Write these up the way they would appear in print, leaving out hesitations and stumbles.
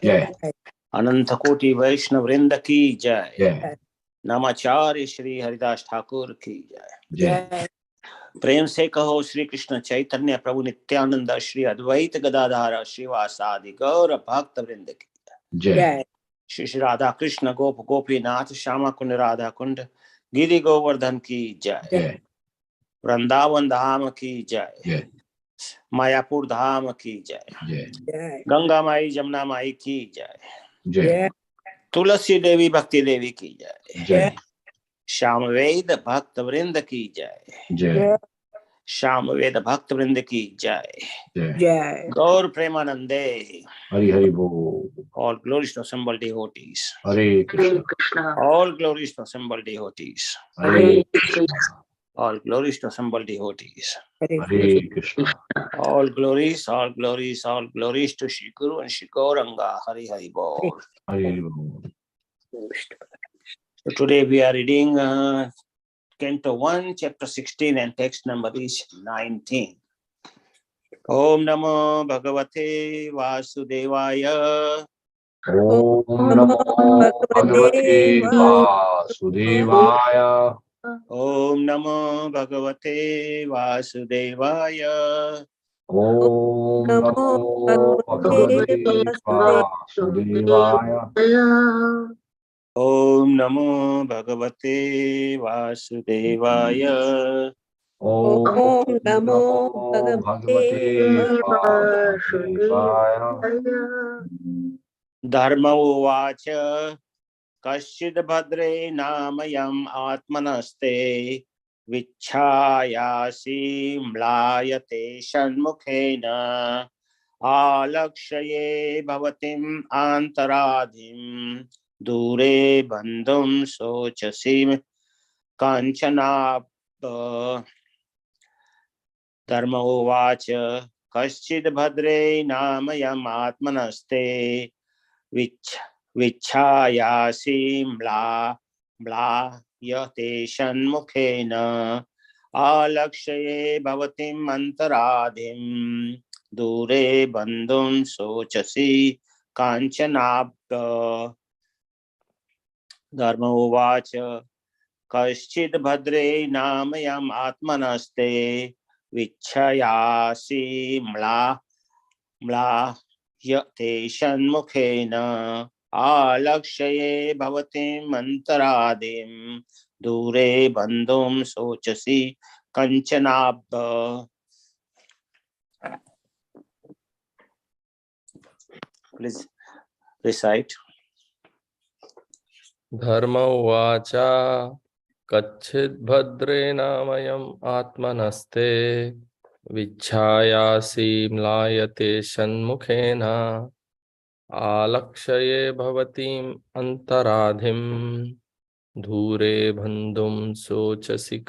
जय। अनंत कोटि वैष्णव वृंद की जय। नमाचार्य श्री हरिदास ठाकुर की जय। प्रेम से कहो श्री कृष्ण चैतन्य प्रभु नित्यानंद श्री अद्वैत गदाधर श्रीवासादि गौर भक्त वृंद की जय। श्री श्री राधा कृष्ण गोप गोपीनाथ श्यामा कुंड राधा कुंड गिरि गोवर्धन की जय। वृंदावन धाम की जय। मायापुर धाम की जय। गंगा माई जमुना माई की जय। तुलसी देवी भक्ति देवी की जय। श्याम वेद भक्त वृंद की जय। श्याम वेद भक्त वृंद की जय। गौर प्रेमानंदे हरि हरि बोल। All glories to assembled devotees. Hare Krishna. All glories to assembled devotees. Hare Krishna. All glories to assembled devotees. Hare Krishna. All glories to Shri Guru and Shri Gauranga. Hari Hari Bol. हरे बोल। So today we are reading Canto 1, Chapter 16 and text number is 19. Om Namo Bhagavate Vasudevaya. Om Namo Bhagavate Vasudevaya. Om Namo Bhagavate Vasudevaya. Om Namo Bhagavate Vasudevaya. Om Namo Bhagavate Vasudevaya. Om Namo Bhagavate Vasudevaya. Dharma uvacha Kashchid bhadre namayam atmanaste vichhayasi mlayate shanmukhena alakshaye bhavatim antaradhim dure bandhum sochasim kanchana. Dharma uvacha Kashchid bhadre namayam atmanaste vichhayasi mlayate shanmukhena alakshaye bhavatim antaradhim dure bandhum sochasi kanchanabda. Dharma uvacha Kashchid bhadre namayam atmanaste vichhayasi mlayate shanmukhena alakshaye bhavatim antaradim dure bandhum sochasi kanchanabda. Please recite. Dharma uvacha Kachchid bhadre namayam atmanaste vichhayasi mlayate shanmukhena alakshaye bhavatim antaradhim dhure bandhum sochasi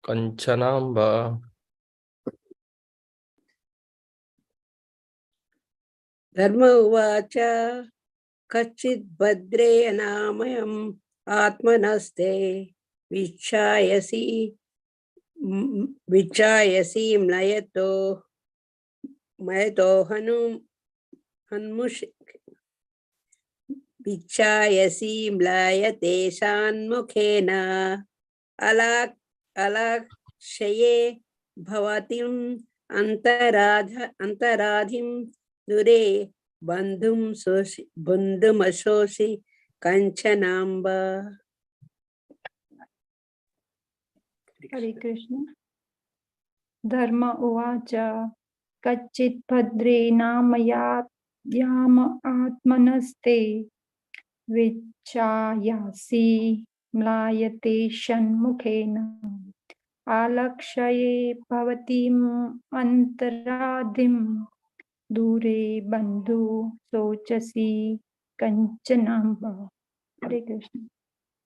kanchanamba. Dharma uvacha Kachchid bhadre namayam atmanaste vichhayasi mlayato vichhayasi mlayate shanmukhena alakshaye bhavatim antaradhim dure bandhum asosi kanchanamba. Hare Krishna. Dharma uvacha Kachchit bhadre namayam atmanaste vichhayasi mlayate shanmukhena alakshaye bhavatim antaradhim dure bandhu sochasi kanchanamba. Hare Krishna.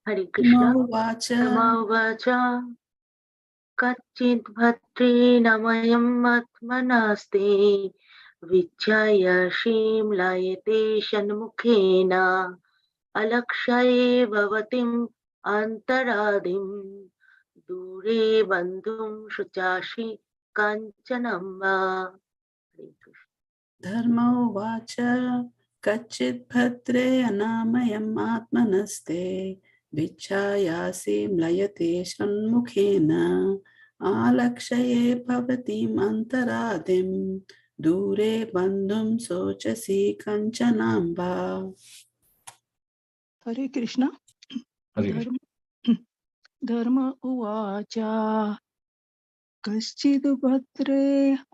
Hare Krishna. Namavacha Kachchid bhadre namayam atmanaste vichhayasi mlayate shanmukhena alakshaye bhavatim antaradim dure bandhum shuchashi kanchanamba. Dharma uvacha कच्चित् भद्रे अनामयम् आत्मनस्ते विच्छायासि म्लयते षण्मुखेन आलक्ष्ये भवतीम् अन्तरादिं दूरे बन्धुं शोचसि कञ्चनाम्बा। हरे कृष्ण। धर्म उवाच कश्चिद् भद्रे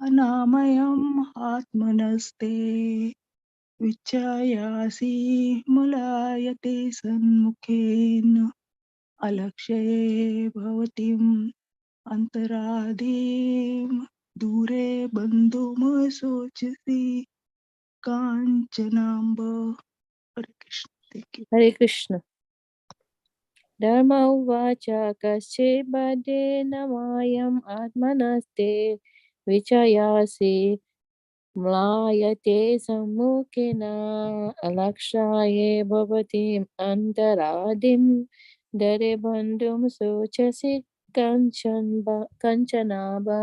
अनामयम् आत्मनस्ते विच्छायासि मुलायते सन्मुखेन अलक्ष्ये भवतीम् अन्तरादिं दूरे बन्धुं शोचसि काञ्चनाम्ब। हरे Krishna. Thank you. हरे कृष्ण। धर्म उवाच कश्चित् भद्रे अनामयम् आत्मनस्ते विच्छायासि म्लायते सम्मुखेन अलक्ष्ये भवतीम् अन्तरादिं दूरे बन्धुं शोचसि कञ्चनाम्बा।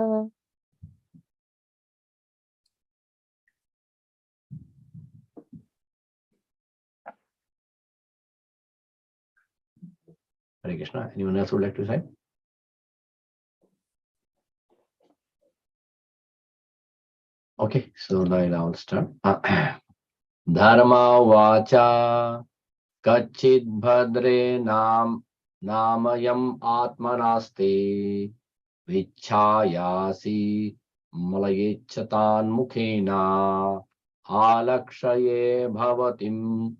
Hare Krishna. Anyone else would like to say? Okay, so now I'll start. Dharma vacha kachit bhadre namayam atmanaste vichhayasi malayechatan mukhena alakshaye bhavatim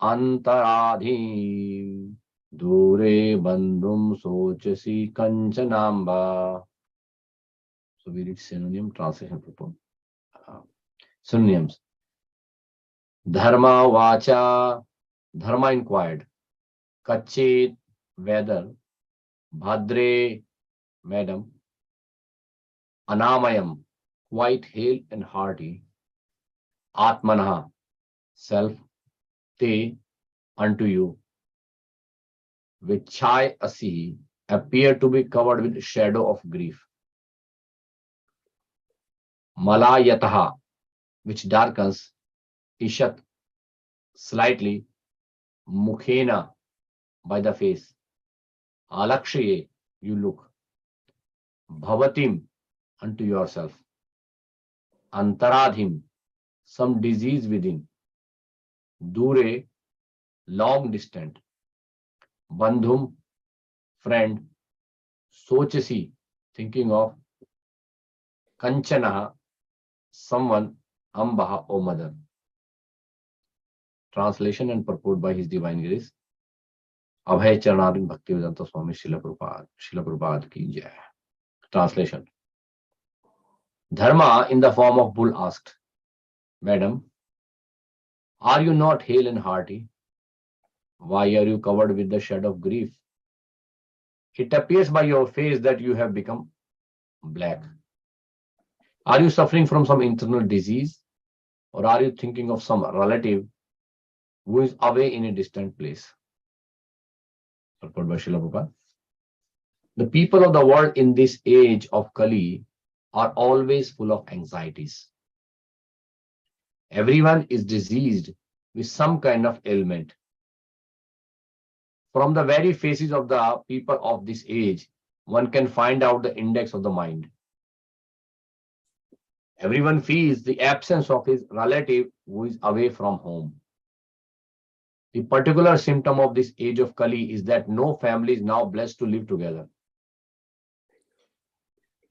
antaradhim dure bandhum sochasi kanchanamba. So we read synonym translation purport. Synonyms. Dharma vacha, Dharma inquired. Kachit, whether. Bhadre, madam. Anamayam, quite hale and hearty. Atmanaha, self. Te, unto you. Vichai asi, appear to be covered with shadow of grief. Malayataha, which darkens. Ishat, slightly. Mukhena, by the face. Alakshaye, you look. Bhavatim, unto yourself. Antaradhim, some disease within. Dure, long distant. Bandhum, friend. Sochasi, thinking of. Kanchanaha, someone. Ambaha, O mother. Translation and purport by His Divine Grace Abhay Charanand Bhaktivedanta Swami Srila Prabhupada ki jai. Translation. Dharma in the form of bull asked, Madam, are you not hale and hearty? Why are you covered with the shadow of grief? It appears by your face that you have become black. Are you suffering from some internal disease? Or are you thinking of some relative who is away in a distant place? Purport by Srila Prabhupada. The people of the world in this age of Kali are always full of anxieties. Everyone is diseased with some kind of ailment. From the very faces of the people of this age, one can find out the index of the mind. Everyone feels the absence of his relative who is away from home. The particular symptom of this age of Kali is that no family is now blessed to live together.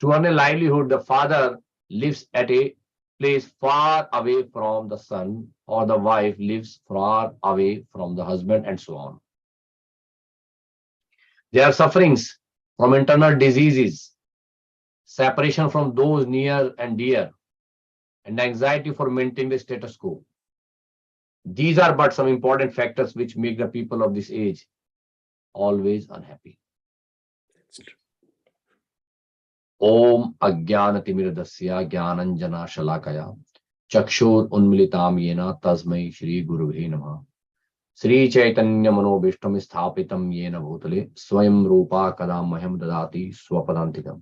To earn a livelihood, the father lives at a place far away from the son, or the wife lives far away from the husband, and so on. There are sufferings from internal diseases, separation from those near and dear, and anxiety for maintaining the status quo. These are but some important factors which make the people of this age always unhappy. Om Ajnanatimiradasya Jnananjana Shalakaya Chakshur Unmilitam Yena Tasmai Shri Gurubhe Namah Sri Chaitanya Manobishtam Sthapitam Yena Bhutale Swayam Rupa Kadam Maham Dadati Swapadantikam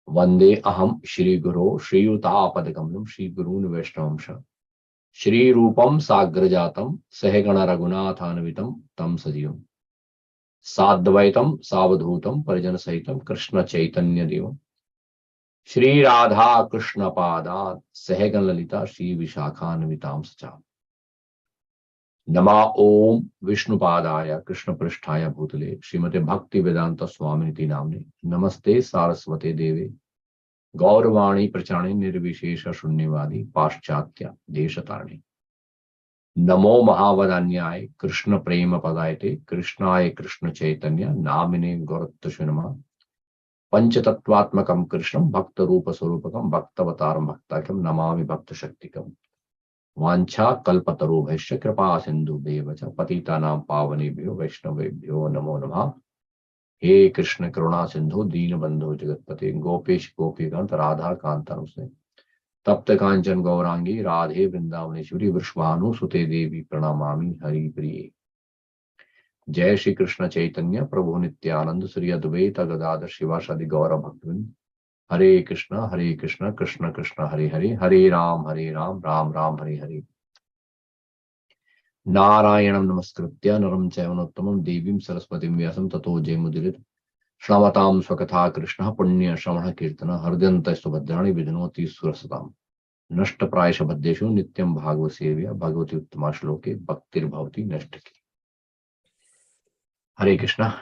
Vande Aham Shri Guru Shri Yuta Padakam Shri Guru Vaishnavamsha Shri Rupam Sagrajatam Sahegana Raghunathanvitam Tam Sajivam Sadvaitam Savadhutam Parijana Sahitam Krishna Chaitanya Devam Shri Radha Krishna Padat Sahegan Lalita Shri Vishakhanvitam Sacha Nama Om Vishnu Padaya Krishna Pristhaya Bhutale Srimate Bhakti Vedanta Swaminiti Namne Namaste Saraswate Deve Gauravani Prachane Nirvishesha Shunyavadi Paschatya Deshatarne Namo Mahavadanyay Krishna Prema Padayate Krishnaya Krishna Chaitanya Namine Gaurattashvinama Panchatattvatmakam Krishnam Bhakta Rupa Sarupakam Bhaktavataram Bhaktakam Namami Bhakta Shaktikam Vancha Kalpataru Bhaishya Kripa Sindhu Devacha Patitanam Pavanebhyo Vaishnavebhyo Namo Namah He Krishna Karuna Sindhu Deen Bandhu Jagatpate Gopesh Gopikant Radha Kantanusne तप्त कांचन गौरांगी राधे वृंदावनेश्वरी वृषभानु सुते देवी प्रणमामि हरि प्रिये जय श्री कृष्ण चैतन्य प्रभु नित्यानंद श्री अद्वैत गदाधर शिवासादि गौर भक्तवृंद हरे कृष्ण कृष्ण कृष्ण हरे हरे हरे राम राम राम हरे हरे नारायणं नमस्कृत्य नरं चैव नरोत्तमं देवीं सरस्वतीं व्यासं ततो जयमुदीरयेत् श्रवतां स्वकथा कृष्ण पुण्य श्रवण कीर्तन हृदयन्त सुभद्राणि विधनोति सुरसताम् नष्ट प्रायश बद्धेषु नित्यं भागवत सेव्य भगवती उत्तमा श्लोके भक्तिर्भवति नष्टकी Hare Krishna.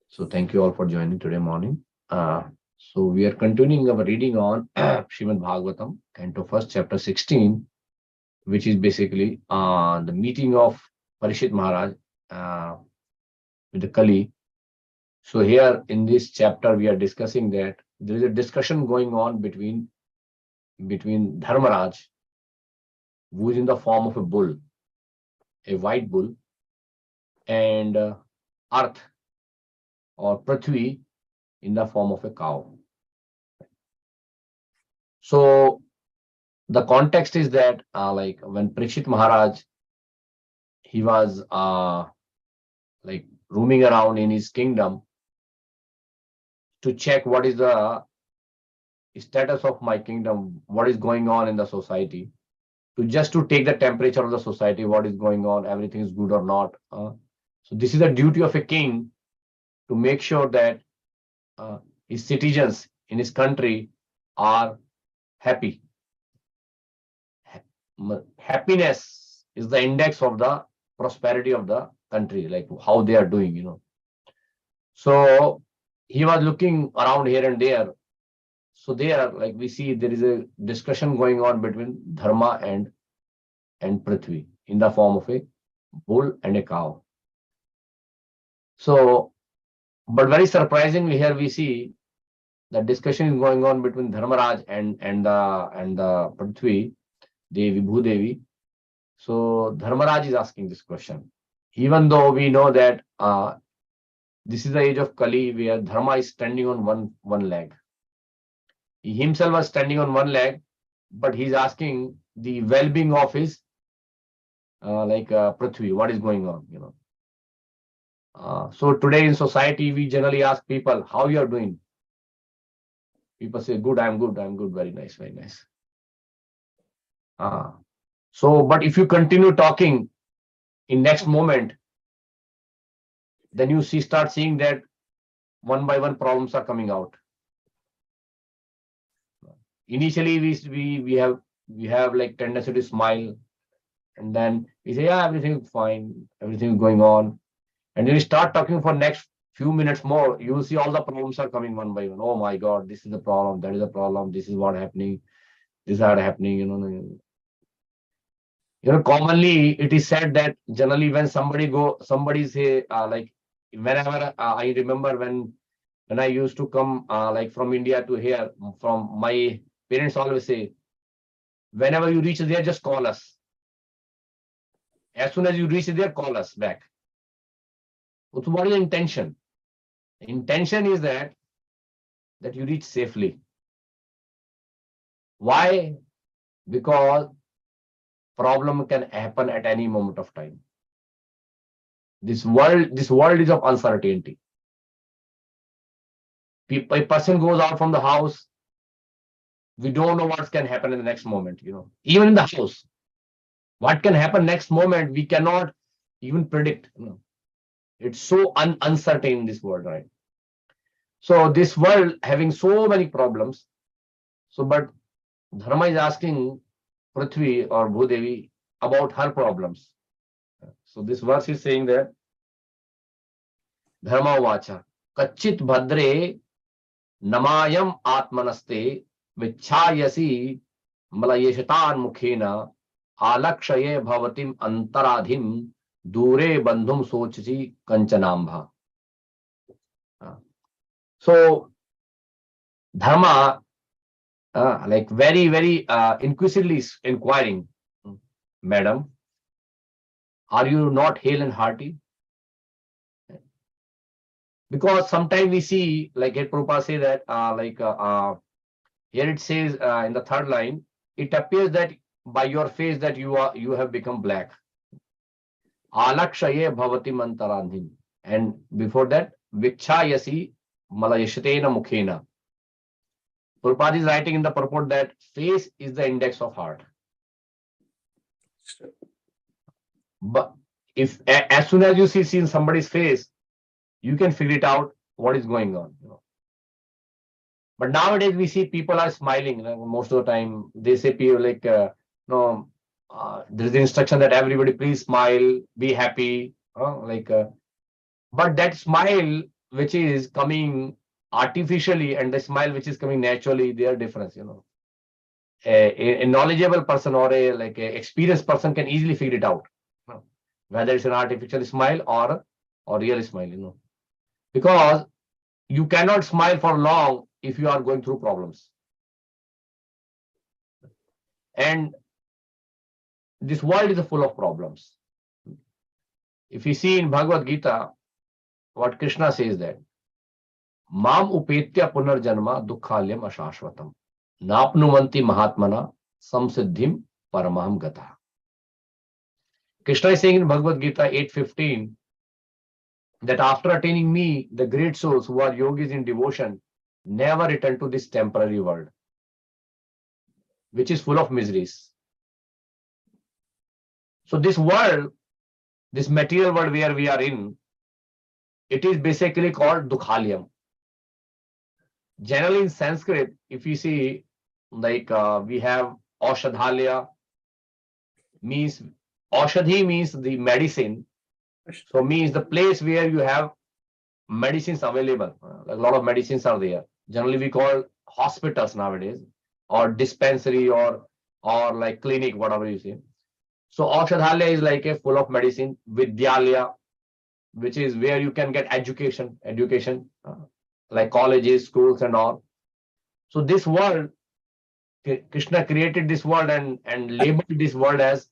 So thank you all for joining today morning. So we are continuing our reading on Srimad Bhagavatam, Canto 1, Chapter 16, which is basically the meeting of Parishit Maharaj with the Kali. So here in this chapter we are discussing that there is a discussion going on between Dharmaraj, who is in the form of a bull, a white bull, and Earth or Prithvi in the form of a cow. So the context is that like when Parikshit Maharaj, he was like roaming around in his kingdom to check what is the status of my kingdom, what is going on in the society, to take the temperature of the society, what is going on, everything is good or not. So this is the duty of a king, to make sure that his citizens in his country are happy. Happiness is the index of the prosperity of the country, like how they are doing. So he was looking around here and there. So there, like we see, there is a discussion going on between Dharma and Prithvi in the form of a bull and a cow. So, but very surprisingly, here we see the discussion is going on between Dharmaraj and the Prithvi Devi, Bhudevi. So Dharmaraj is asking this question, even though we know that this is the age of Kali, where Dharma is standing on one leg. He himself was standing on one leg, but he's asking the well-being of his Prithvi, what is going on, So today in society, we generally ask people, how you are doing? People say, good, I'm good, very nice, very nice. So, but if you continue talking in next moment, then you start seeing that one by one problems are coming out. Initially, we have like tendency to smile, and then we say, yeah, everything is fine, everything is going on. And then you start talking for next few minutes more, you will see all the problems are coming one by one. Oh my God, this is the problem, that is the problem, this is what happening, this is what happening, commonly it is said that generally when somebody say like whenever I remember when I used to come like from India to here, from my parents always say, whenever you reach there, just call us. As soon as you reach there, call us back. So what is the intention? The intention is that you reach safely. Why? Because problem can happen at any moment of time. This world is of uncertainty. A person goes out from the house, we don't know what can happen in the next moment, even in the house. What can happen next moment, we cannot even predict. It's so uncertain in this world, right? So this world having so many problems. So, but Dharma is asking Prithvi or Bhudevi about her problems. So this verse is saying that Dharma vacha kachit bhadre namayam atmanaste vichhayasi malayeshatan mukhena alakshaye bhavatim antaradhim dure bandhum sochasi kanchanambha. So Dharma like very inquisitively inquiring, Madam, are you not hale and hearty? Because sometimes we see, like Prabhupada say that, here it says in the third line, it appears that by your face that you have become black. Alakshaye bhavati mantarandhin. And before that, vichhayasi malayashatena mukhena. Prabhupada is writing in the purport that face is the index of heart. But if as soon as you see in somebody's face, you can figure it out what is going on. But nowadays we see people are smiling. Most of the time they say people like there's the instruction that everybody please smile, be happy. But that smile which is coming artificially and the smile which is coming naturally, they are different. A knowledgeable person or a experienced person can easily figure it out, whether it's an artificial smile or real smile. Because you cannot smile for long if you are going through problems. And this world is full of problems. If you see in Bhagavad Gita, what Krishna says that Mam upetya punarjanma dukkhalyam ashashvatam napnumanti mahatmana samsiddhim paramaham gata. Krishna is saying in Bhagavad Gita 8:15 that after attaining me, the great souls who are yogis in devotion never return to this temporary world, which is full of miseries. So this world, this material world where we are in, it is basically called Dukhalyam. Generally in Sanskrit, if you see, we have Aushadhalya, means Aushadhi means the medicine. So means the place where you have medicines available. A lot of medicines are there. Generally we call hospitals nowadays, or dispensary or like clinic, whatever you say. So Aushadhalya is like a full of medicine. Vidyalaya, which is where you can get education, like colleges, schools and all. So this world, Krishna created this world and labeled this world as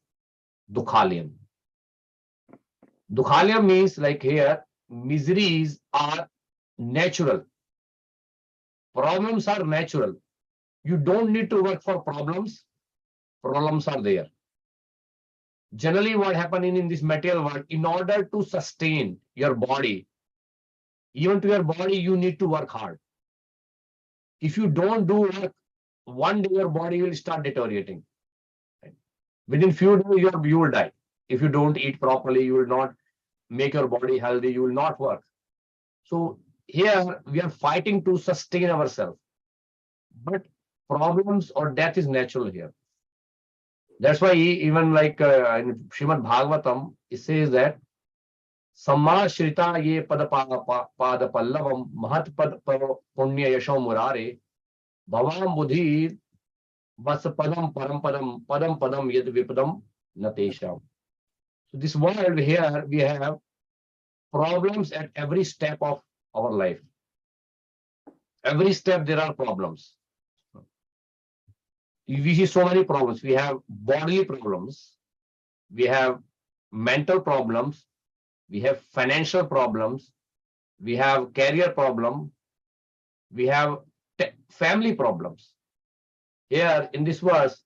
Dukhalyam. Dukhalyam means like here, miseries are natural. Problems are natural. You don't need to work for problems. Problems are there. Generally, what happens in this material world, in order to sustain your body, even to your body, you need to work hard. If you don't do work, one day your body will start deteriorating. Right? Within few days, you will die. If you don't eat properly, you will not make your body healthy, you will not work. So here we are fighting to sustain ourselves. But problems or death is natural here. That's why even like in Srimad Bhagavatam, it says that Samma Shrita ye pada pallavam mahat pad punya yasho murare bhavam buddhi vas padam padam yad vipadam natesham. So this world here, we have problems at every step of our life. Every step there are problems. We see so many problems. We have bodily problems. We have mental problems. We have financial problems. We have career problem. We have family problems. Here in this verse,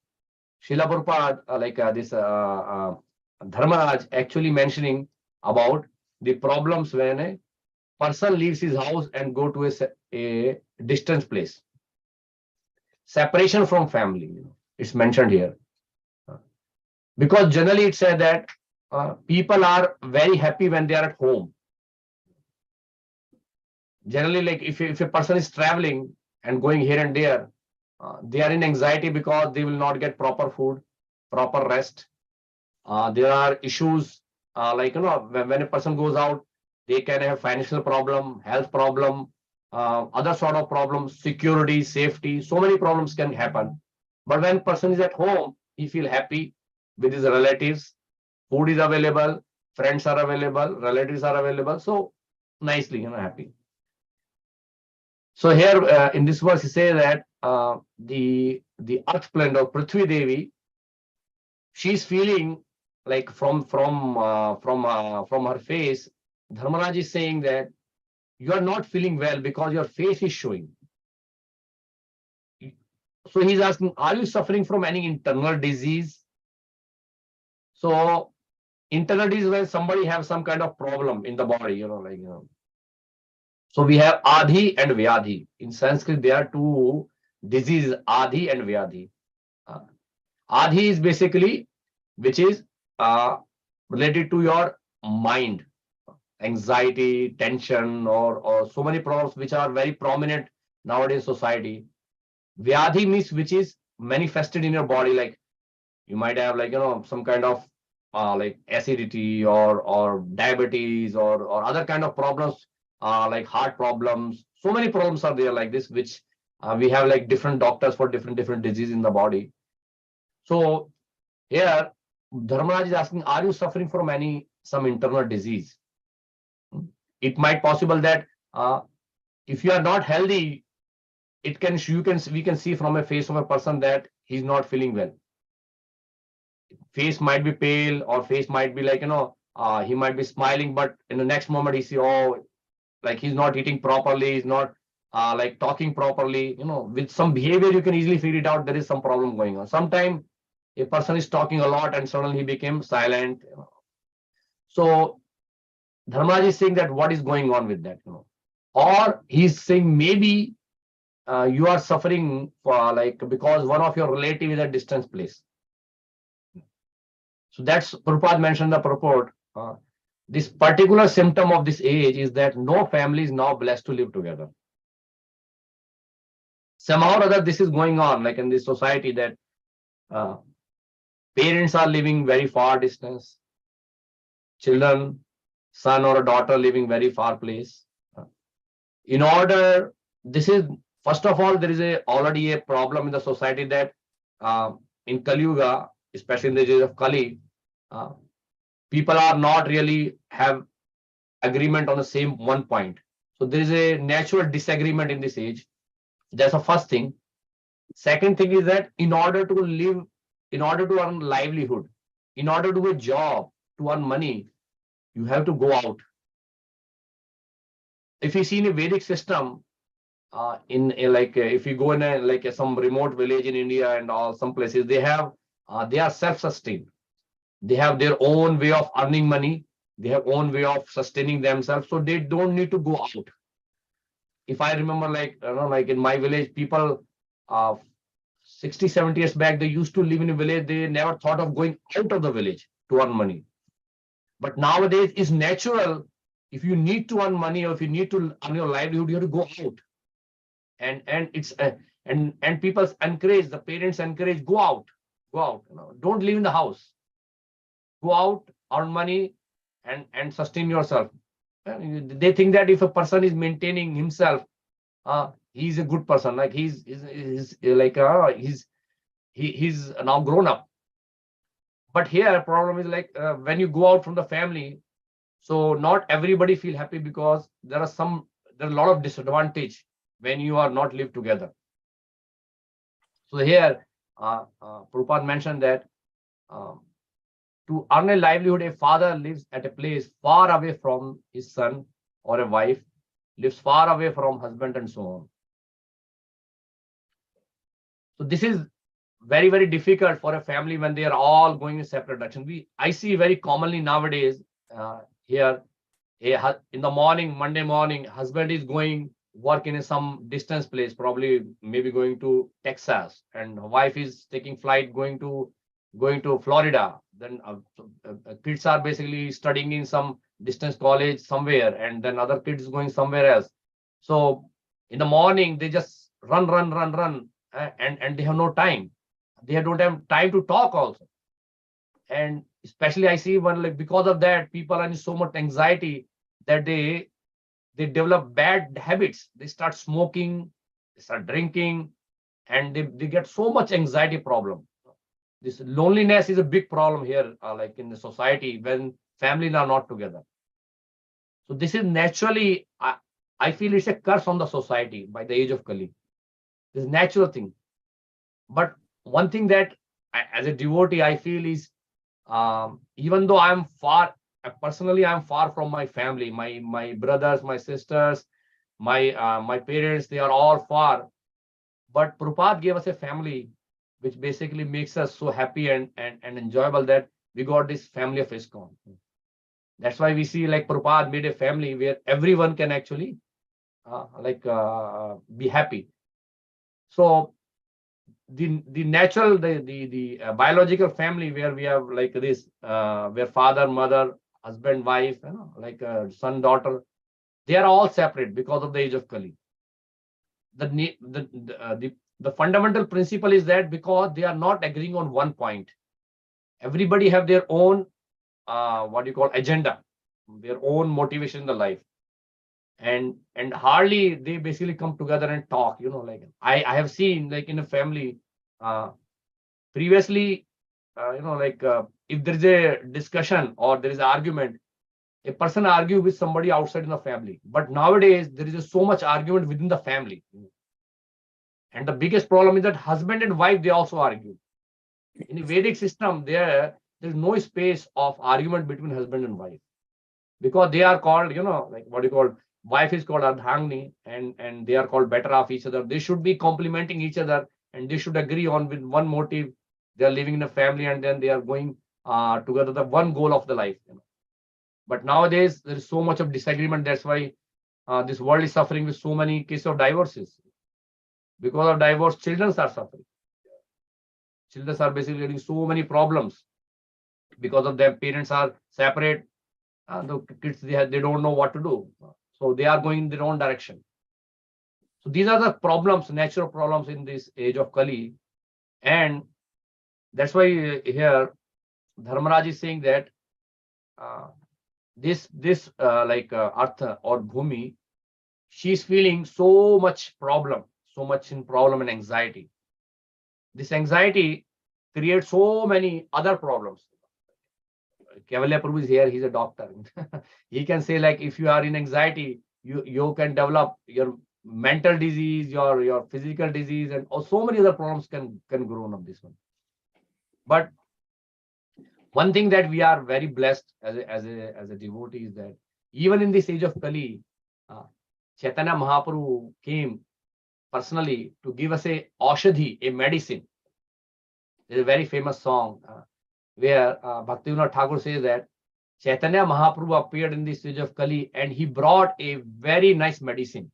Srila Prabhupada, Dharmaraj actually mentioning about the problems when a person leaves his house and go to a distant place. Separation from family, it's mentioned here. Because generally it said that people are very happy when they are at home. Generally, like if a person is traveling and going here and there, they are in anxiety because they will not get proper food, proper rest. There are issues like, when a person goes out, they can have financial problem, health problem, other sort of problems, security, safety, so many problems can happen. But when person is at home, he feel happy with his relatives, food is available, friends are available, relatives are available, so nicely, happy. So here in this verse, he says that the earth planet of Prithvi Devi, she's feeling like from her face, Dharmaraj is saying that you are not feeling well because your face is showing. So he's asking, are you suffering from any internal disease? So internal disease, when somebody have some kind of problem in the body, So we have Adhi and Vyadhi. In Sanskrit, there are two diseases, Adhi and Vyadhi. Adhi is basically which is related to your mind, anxiety, tension, or so many problems which are very prominent nowadays in society. Vyadhi means which is manifested in your body, like you might have like some kind of like acidity or diabetes or other kind of problems, like heart problems. So many problems are there like this, which we have like different doctors for different diseases in the body. So here Dharmaraj is asking, are you suffering from some internal disease? It might possible that if you are not healthy, we can see from a face of a person that he's not feeling well. Face might be pale, or face might be like, he might be smiling, but in the next moment he see, like he's not eating properly, he's not like talking properly. With some behavior you can easily figure it out, there is some problem going on. Sometimes a person is talking a lot and suddenly he became silent. So Dharmaraj is saying that what is going on with that, or he's saying maybe you are suffering for like because one of your relative is at distant place. So that's Prabhupada mentioned the purport. This particular symptom of this age is that no family is now blessed to live together. Somehow or other, this is going on, like in this society, that parents are living very far distance, children, son or a daughter living very far place. In order, this is first of all, there is already a problem in the society that in Kali Yuga, especially in the days of Kali, people are not really have agreement on the same one point. So there is a natural disagreement in this age. That's the first thing. Second thing is that in order to live, in order to earn livelihood, in order to do a job, to earn money, you have to go out. If you see in a Vedic system, if you go in some remote village in India and all some places, they are self-sustained. They have their own way of earning money. They have own way of sustaining themselves, so they don't need to go out. If I remember, like in my village, people 60, 70 years back, they used to live in a village. They never thought of going out of the village to earn money. But nowadays, it's natural. If you need to earn money or if you need to earn your livelihood, you have to go out. And it's and people encourage, the parents encourage, go out. Don't live in the house. Go out, earn money, and sustain yourself. They think that if a person is maintaining himself, he's a good person. Like he's now grown up. But here, problem is like when you go out from the family, so not everybody feel happy because there are a lot of disadvantage when you are not live together. So here, Prabhupada mentioned that to earn a livelihood, a father lives at a place far away from his son, or a wife lives far away from husband, and so on. So this is very, very difficult for a family when they are all going in separate direction. I see very commonly nowadays here, in the morning, Monday morning, husband is going work in some distance place, probably maybe going to Texas, and wife is taking flight going to going to Florida. Then kids are basically studying in some distance college somewhere, and then other kids going somewhere else. So in the morning they just run, and they have no time. They don't have time to talk also. And especially I see one, like, because of that, people are in so much anxiety that they develop bad habits. They start smoking, they start drinking, and they get so much anxiety problem. This loneliness is a big problem here, like in the society, when families are not together. So this is naturally, I feel it's a curse on the society by the age of Kali. This is natural thing. But one thing that as a devotee I feel is, even though I'm far, personally I'm far from my family, my brothers, my sisters, my parents, they are all far. But Prabhupada gave us a family which basically makes us so happy and enjoyable, that we got this family of ISKCON. That's why we see, like, Prabhupada made a family where everyone can actually be happy. So the natural, the biological family, where we have like this, where father, mother, husband, wife, like son, daughter, they are all separate because of the age of Kali. The fundamental principle is that because they are not agreeing on one point, everybody have their own what you call agenda, their own motivation in the life, and hardly they basically come together and talk. Like I have seen, like, in a family, previously, if there is a discussion or there is an argument, a person argue with somebody outside in the family. But nowadays there is so much argument within the family. And the biggest problem is that husband and wife, they also argue. In the Vedic system, there's no space of argument between husband and wife, because they are called, like what you call, wife is called Ardhangni, and they are called better of each other. They should be complementing each other, and they should agree on with one motive. They are living in a family, and then they are going together, the one goal of the life. But nowadays there is so much of disagreement. That's why this world is suffering with so many cases of divorces. Because of divorce, children are suffering. Children are basically getting so many problems because of their parents are separate. The kids, they don't know what to do, so they are going in their own direction. So these are the problems, natural problems in this age of Kali, and that's why here Dharmaraj is saying that this Artha or Bhumi, she's feeling so much in problem and anxiety. This anxiety creates so many other problems. Kevalya Prabhu is here, he's a doctor. He can say, like, if you are in anxiety, you can develop your mental disease, your physical disease, and so many other problems can grow on this one. But one thing that we are very blessed as a devotee is that even in this age of Kali, Chaitanya Mahaprabhu came personally to give us a aushadhi, a medicine. There's a very famous song where Bhaktivinoda Thakur says that Chaitanya Mahaprabhu appeared in this age of Kali and he brought a very nice medicine.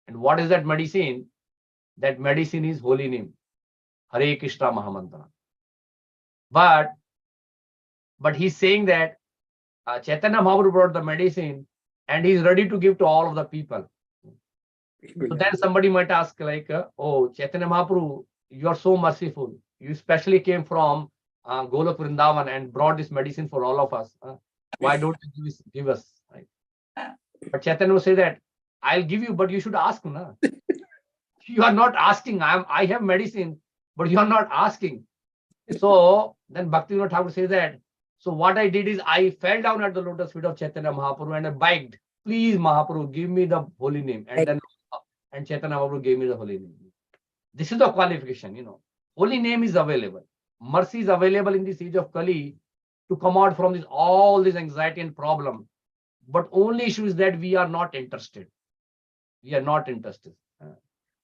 And what is that medicine? That medicine is holy name, Hare Krishna Mahamantra. But he's saying that Chaitanya Mahaprabhu brought the medicine and he's ready to give to all of the people. So then somebody might ask, like, oh, Chaitanya Mahaprabhu, you are so merciful. You especially came from Golok Vrindavan and brought this medicine for all of us. Why don't you give us? Right? But Chaitanya will say that, I'll give you, but you should ask. Na? You are not asking. I have medicine, but you are not asking. So then Bhaktivinoda Thakur says that, so what I did is I fell down at the lotus feet of Chaitanya Mahaprabhu and I begged, please Mahaprabhu, give me the holy name. And Chaitanya Mahaprabhu gave me the holy name. This is the qualification, Holy name is available. Mercy is available in this age of Kali to come out from all this anxiety and problem. But only issue is that we are not interested. We are not interested.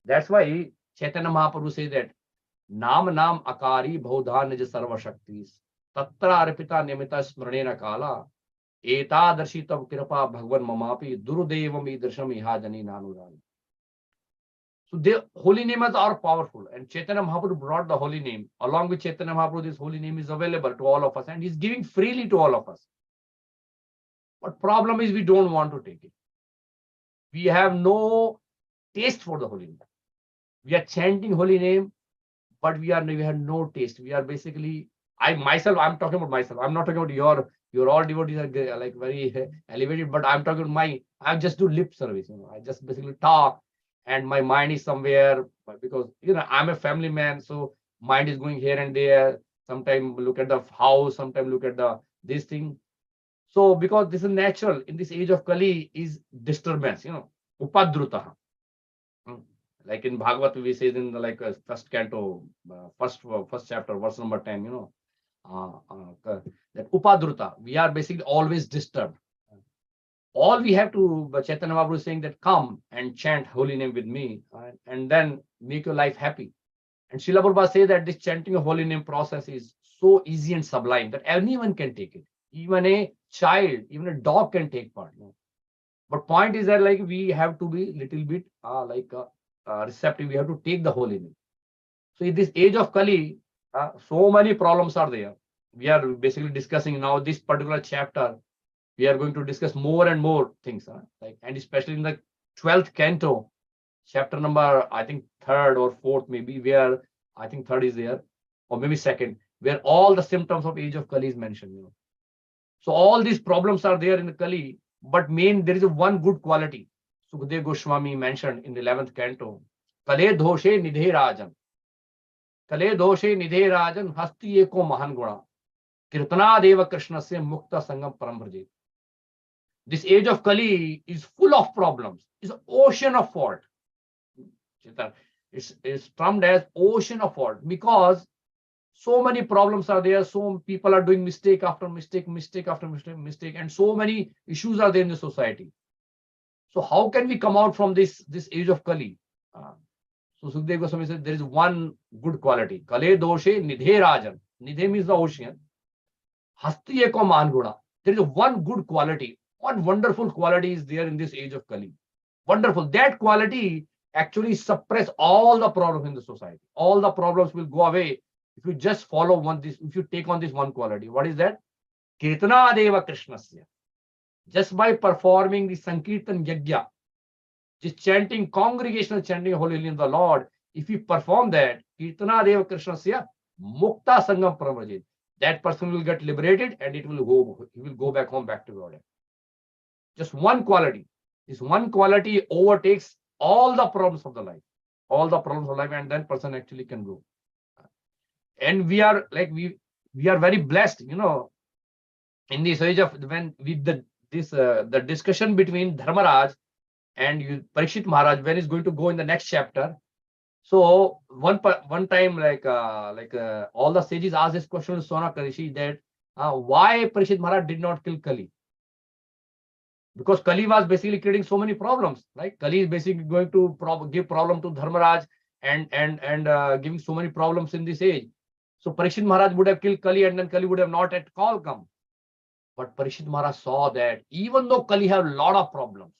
That's why Chaitanya Mahaprabhu says that Nam Akari Bhaudhan Nija Sarva Shaktis Tatra Arpita Nimita Smranena Kala Eta Darshitav Kripa Bhagwan Mamapi Durudevam Idrasham Ihajani Nanurani. So the holy names are powerful, and Chaitanya Mahaprabhu brought the holy name. Along with Chaitanya Mahaprabhu, this holy name is available to all of us, and he's giving freely to all of us. But problem is we don't want to take it. We have no taste for the holy name. We are chanting holy name, but we have no taste. We are basically, I'm talking about myself. I'm not talking about your all devotees are like very elevated, but I'm talking about I just do lip service. I just basically talk, and my mind is somewhere, because I'm a family man, so mind is going here and there. Sometimes look at the house, sometimes look at this thing. So because this is natural in this age of Kali is disturbance, upadruta. Like in Bhagavad, we say in the first canto, first chapter, verse number 10, that upadruta, we are basically always disturbed. All we have to, Chaitanya Mahaprabhu is saying that come and chant holy name with me, and then make your life happy. And Srila Prabhupada says that this chanting of holy name process is so easy and sublime that anyone can take it. Even a child, even a dog can take part. But point is that we have to be little bit receptive. We have to take the holy name. So in this age of Kali, so many problems are there. We are basically discussing now this particular chapter. We are going to discuss more and more things, and especially in the 12th canto, chapter number, I think 3rd or 4th, maybe, where I think 3rd is there, or maybe 2nd, where all the symptoms of age of Kali is mentioned. So all these problems are there in the Kali, but there is one good quality. Sukadeva Goswami mentioned in the 11th canto, Kale dhoshe nidhe rajan. Kale dhoshe nidhe rajan hasti eko mahan guna. Kirtana deva krishna se mukta sangam parambrajit. This age of Kali is full of problems. It's an ocean of fault. It's termed as ocean of fault because so many problems are there. So people are doing mistake after mistake, and so many issues are there in the society. So how can we come out from this age of Kali? So Sukadeva Goswami said there is one good quality. Kale doshe nidhe rajan. Nidhe means the ocean. Hasti eko man guna. There is one good quality. One wonderful quality is there in this age of Kali. Wonderful. That quality actually suppress all the problems in the society. All the problems will go away if you just follow if you take on this one quality. What is that? Kirtana deva krishnasya. Just by performing the Sankirtan Yajna, just chanting, congregational chanting holy name of the Lord, if you perform that, Kirtana deva krishnasya mukta sangam paramajit, that person will get liberated and he will go back home, back to God. Just one quality. This one quality overtakes all the problems of the life. All the problems of life, and then person actually can go. And we are very blessed, in this age of when with the discussion between Dharmaraj and Parikshit Maharaj, when is going to go in the next chapter. So one time, all the sages asked this question to Sonaka Rishi that why Parikshit Maharaj did not kill Kali. Because Kali was basically creating so many problems. Like Kali is basically going to give problem to Dharmaraj and giving so many problems in this age. So Parikshit Maharaj would have killed Kali, and then Kali would have not at all come. But Parikshit Maharaj saw that even though Kali have a lot of problems,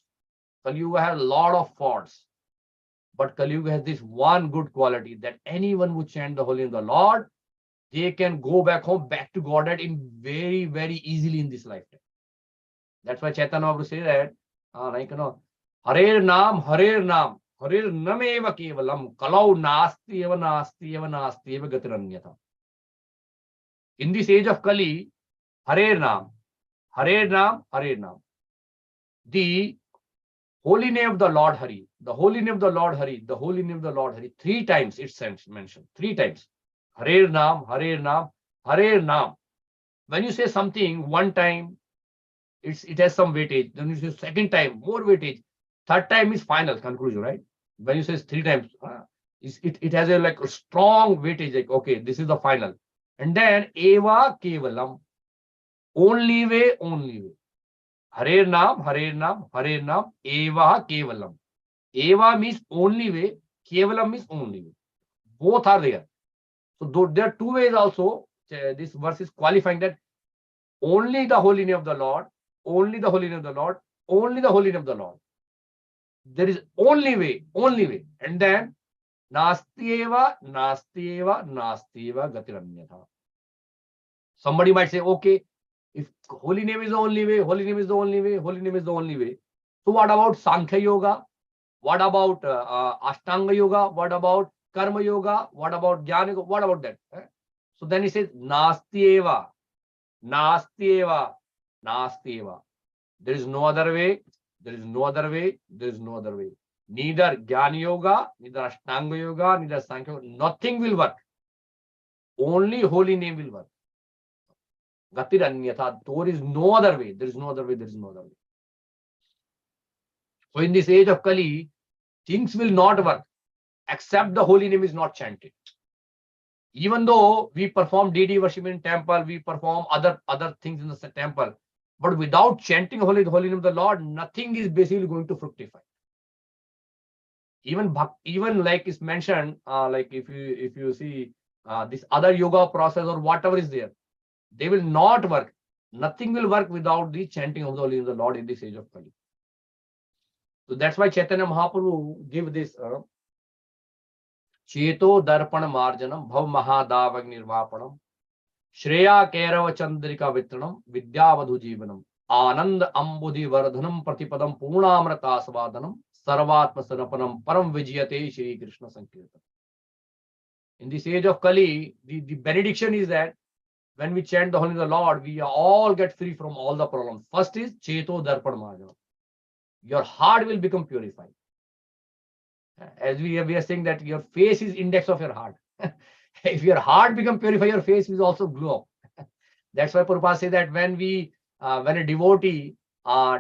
Kali Yuga has a lot of faults, but Kali Yuga has this one good quality that anyone who chant the holy name of the Lord, they can go back home, back to Godhead in very, very easily in this lifetime. That's why Chaitanya Mahaprabhu say that, Harer Nam, Harer Nameva Kevalam, Kalau Nasti Eva Nasti Eva Nasti Eva Gatiranyata. In this age of Kali, Harer Nam, Harer Nam, Harer Nam. The holy name of the Lord Hari, the holy name of the Lord Hari, the holy name of the Lord Hari. 3 times it's mentioned. 3 times. Harer Nam, Harer Nam, Harer Nam. When you say something one time, it has some weightage. Then you say second time, more weightage. Third time is final conclusion, right? When you say 3 times, it has a strong weightage. Like, okay, this is the final. And then Eva Kevalam, only way, only way. Harer Nam, Harer Nam, Harer Nam, Eva Kevalam. Eva means only way, Kevalam means only way. Both are there. So there are 2 ways also. This verse is qualifying that only the holy name of the Lord, only the holy name of the Lord, only the holy name of the Lord. There is only way, only way. And then nastyeva, nastyeva, nastyeva gatiranyatha. Somebody might say, okay, if holy name is the only way, holy name is the only way, holy name is the only way. So what about Sankhya Yoga? What about Ashtanga Yoga? What about Karma Yoga? What about Jnana Yoga? What about that? So then he says, nastyeva, nastyeva, nastyeva. There is no other way. There is no other way. There is no other way. Neither Jnana Yoga, neither Ashtanga Yoga, neither Sankhya Yoga. Nothing will work. Only holy name will work. Gatiranyatha. There is no other way. There is no other way. There is no other way. So in this age of Kali, things will not work except the holy name is not chanted. Even though we perform deity worship in temple, we perform other things in the temple, but without chanting holy name of the Lord, nothing is basically going to fructify. Even like is mentioned, like if you see this other yoga process or whatever is there, they will not work. Nothing will work without the chanting of the holy name of the Lord in this age of Kali. So that's why Chaitanya Mahaprabhu give this Cheto Darpan Marjanam Bhav Mahadavag Nirvapanam Shreya Kairava Chandrika Vitranam Vidyavadhu Jivanam Anand Ambudhi Vardhanam Pratipadam Purnamrata Savadanam Sarvatma Sanapanam Param Vijayate Shri Krishna Sankirtan. In this age of Kali, the benediction is that when we chant the holy name of the Lord, we all get free from all the problems. First is Cheto Darpan Marjanam. Your heart will become purified. As we are saying that your face is index of your heart. If your heart become purified, your face will also glow up. That's why Prabhupada say that when a devotee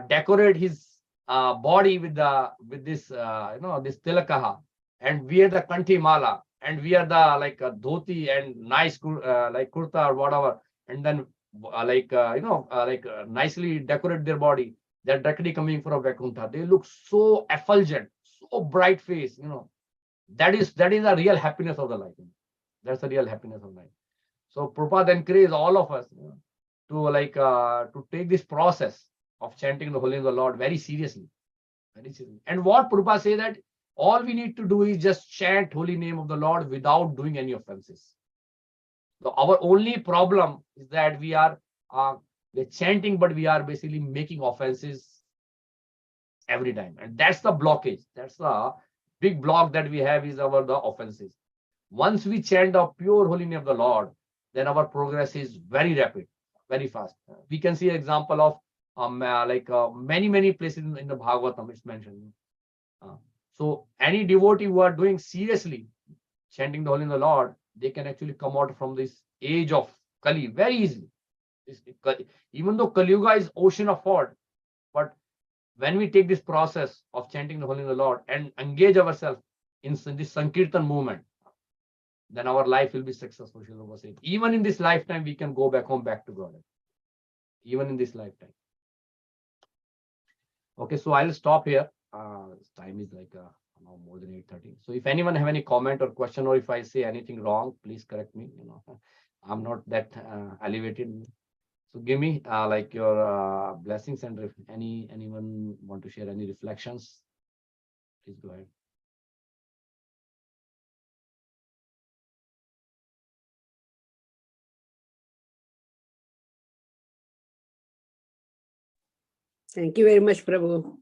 decorate his body with this this tilakaha and wear the kanthi mala and wear the like dhoti and nice like kurta or whatever, and then nicely decorate their body, they're directly coming from Vaikuntha. They look so effulgent, so bright face, that is a real happiness of the life. That's the real happiness of life. So Prabhupada encourages all of us to take this process of chanting the holy name of the Lord very seriously. Very seriously. And what Prabhupada say that all we need to do is just chant holy name of the Lord without doing any offenses. So our only problem is that we're chanting, but we are basically making offenses every time. And that's the blockage. That's the big block that we have is the offenses. Once we chant the pure holy name of the Lord, then our progress is very rapid, very fast. We can see an example of many places in the Bhagavatam it's mentioned. So any devotee who are doing seriously chanting the holy name of the Lord, they can actually come out from this age of Kali very easily. Even though Kali Yuga is ocean of fault, but when we take this process of chanting the holy name of the Lord and engage ourselves in this Sankirtan movement, then our life will be successful. Even in this lifetime, we can go back home, back to God. Even in this lifetime. Okay, so I'll stop here. Time is like now more than 8:30. So if anyone have any comment or question, or if I say anything wrong, please correct me. I'm not that elevated. So give me like your blessings, and if anyone want to share any reflections, please go ahead. Thank you very much, Prabhu.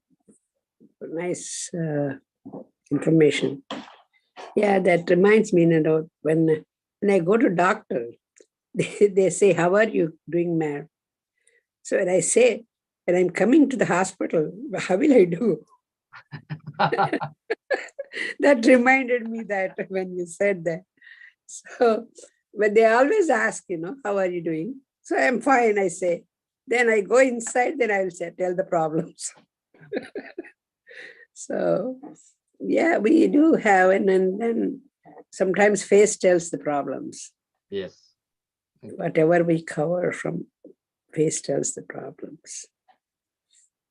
Nice information. Yeah, that reminds me, when I go to doctor, they say, how are you doing, ma'am? So when I say, when I'm coming to the hospital, how will I do? That reminded me that when you said that. So, but they always ask, how are you doing? So I'm fine, I say. Then I go inside, then I will tell the problems. So, yeah, we do have, and then sometimes face tells the problems. Yes. Whatever we cover from face tells the problems.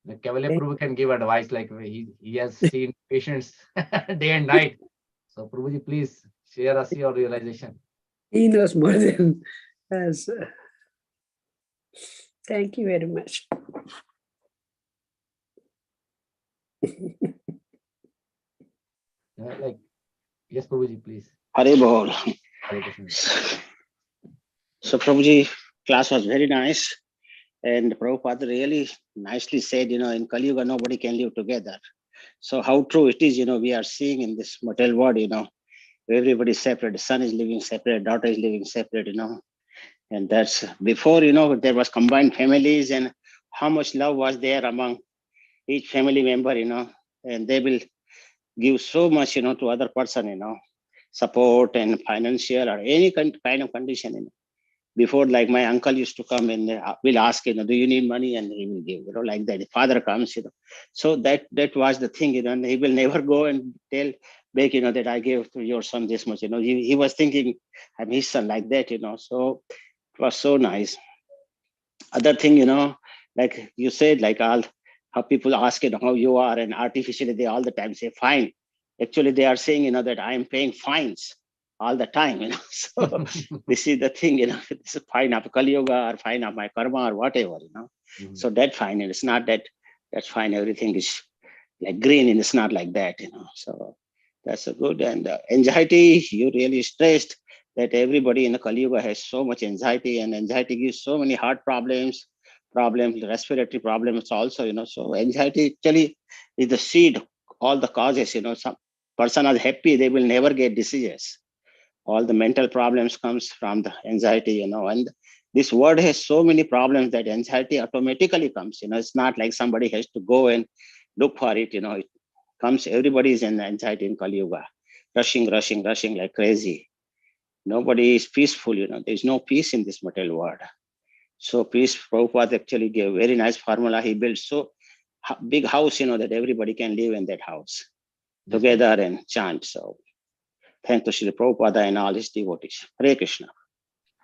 The Cavalier Prabhu can give advice, like he has seen patients day and night. So Prabhuji, please share us your realization. He knows more than us. Thank you very much. Like, yes, Prabhuji, please. Hare Bol. Hare Krishna. So Prabhuji, class was very nice. And Prabhupada really nicely said, in Kali Yuga, nobody can live together. So how true it is, we are seeing in this material world, everybody is separate. The son is living separate, daughter is living separate, And that's before, there was combined families and how much love was there among each family member, and they will give so much, to other person, support and financial or any kind of condition, Before, like my uncle used to come and will ask, do you need money? And he will give, like that. The father comes, So that was the thing, and he will never go and tell back, that I gave to your son this much, He was thinking I'm his son, like that, So it was so nice. Other thing, like you said, like all how people ask, how you are, and artificially they all the time say fine. Actually, they are saying, that I am paying fines all the time, So this is the thing, this is fine of Kali Yuga or fine of my karma or whatever, So that fine, and it's not that's fine. Everything is like green, and it's not like that, So that's a good. And anxiety, you really stressed that everybody in the Kali Yuga has so much anxiety, and anxiety gives so many heart problems, respiratory problems also, So anxiety actually is the seed, all the causes, Some person are happy, they will never get diseases. All the mental problems comes from the anxiety, and this world has so many problems that anxiety automatically comes, It's not like somebody has to go and look for it, It comes, everybody is in anxiety in Kali Yuga, rushing like crazy. Nobody is peaceful, There's no peace in this material world. So peace, Prabhupada actually gave very nice formula. He built so big house, that everybody can live in that house together and chant. So thank to Srila Prabhupada and all his devotees. Hare Krishna.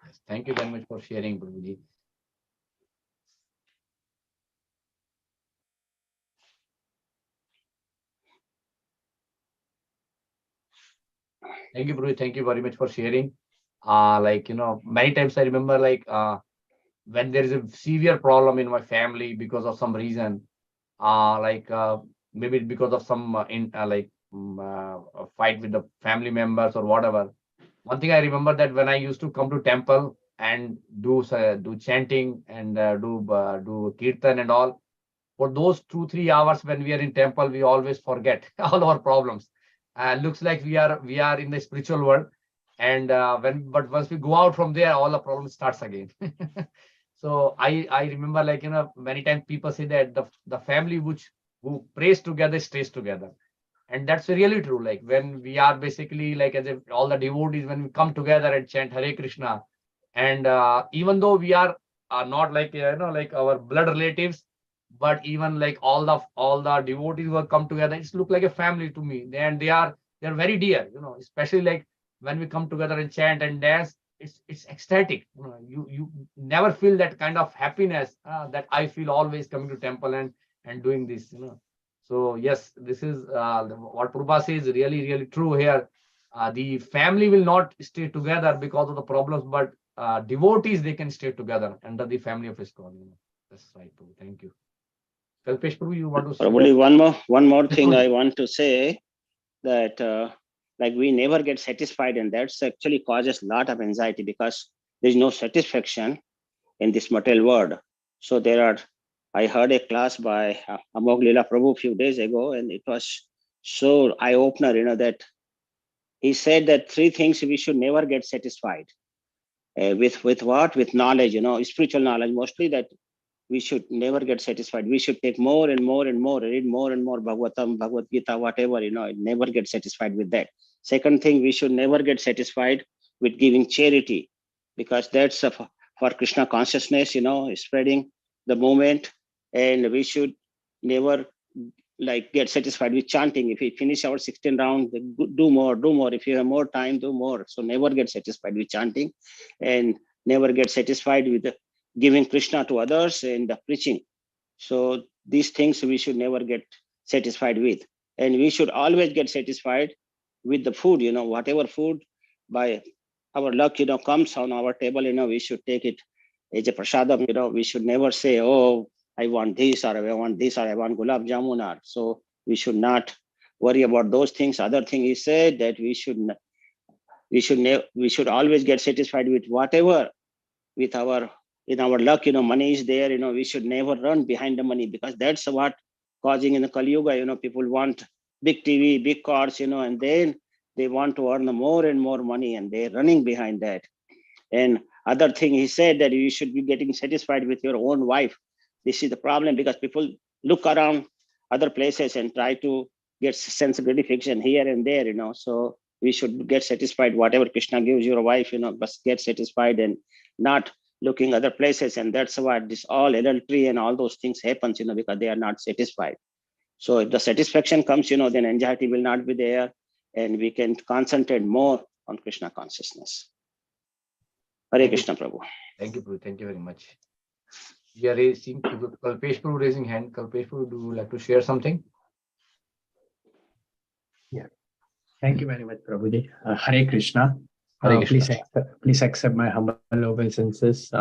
Yes, thank you very much for sharing, Prabhuji. Thank you, Prabhuji. Thank you very much for sharing. Many times I remember, when there is a severe problem in my family because of some reason, maybe because of some a fight with the family members or whatever. One thing I remember, that when I used to come to temple and do chanting and do kirtan and all, for those 2-3 hours when we are in temple, we always forget all our problems. Looks like we are in the spiritual world, and but once we go out from there, all the problems starts again. So I remember, many times people say that the family who prays together stays together, and that's really true. Like when we are basically, like, as if all the devotees, when we come together and chant Hare Krishna, and even though we are not like like our blood relatives, but even like all the devotees who have come together, it's look like a family to me. And they're very dear, especially like when we come together and chant and dance. It's ecstatic. You never feel that kind of happiness that I feel always coming to temple and doing this. So yes, this is what Prabhupada says is really, really true here. The family will not stay together because of the problems, but devotees, they can stay together under the family of ISKCON. That's right, Prabhu. Thank you. Kalpesh Prabhu, you want to say? Probably one more thing I want to say, that like we never get satisfied, and that's actually causes a lot of anxiety, because there's no satisfaction in this material world. So I heard a class by Amog Lila Prabhu a few days ago, and it was so eye-opener, that he said that 3 things we should never get satisfied. With what? With knowledge, spiritual knowledge mostly, that we should never get satisfied. We should take more and more and more, read more and more Bhagavatam, Bhagavad Gita, whatever, never get satisfied with that. Second thing, we should never get satisfied with giving charity, because that's for Krishna consciousness, spreading the movement. And we should never get satisfied with chanting. If we finish our 16 rounds, do more. If you have more time, do more. So never get satisfied with chanting, and never get satisfied with giving Krishna to others and the preaching. So these things we should never get satisfied with. And we should always get satisfied with the food, whatever food by our luck, comes on our table, we should take it as a prasadam. We should never say, oh, I want this, or I want this, or I want gulab jamun. So we should not worry about those things. Other thing he said that we should always get satisfied with whatever, with our, in our luck, money is there, we should never run behind the money, because that's what causing in the Kali Yuga, people want big TV, big cars, and then they want to earn more and more money, and they're running behind that. And other thing he said that you should be getting satisfied with your own wife. This is the problem, because people look around other places and try to get sense of gratification here and there, so we should get satisfied whatever Krishna gives your wife, but get satisfied and not looking other places. And that's why this all adultery and all those things happens, because they are not satisfied. So if the satisfaction comes, then anxiety will not be there, and we can concentrate more on Krishna consciousness. Hare Krishna, Prabhu. Thank you, Prabhu. Thank you very much. We are raising Kalpesh Prabhu raising hand. Kalpesh Prabhu, do you like to share something? Yeah. Thank you very much, Prabhuji. Hare Krishna. Hare Krishna. Please accept my humble obeisances.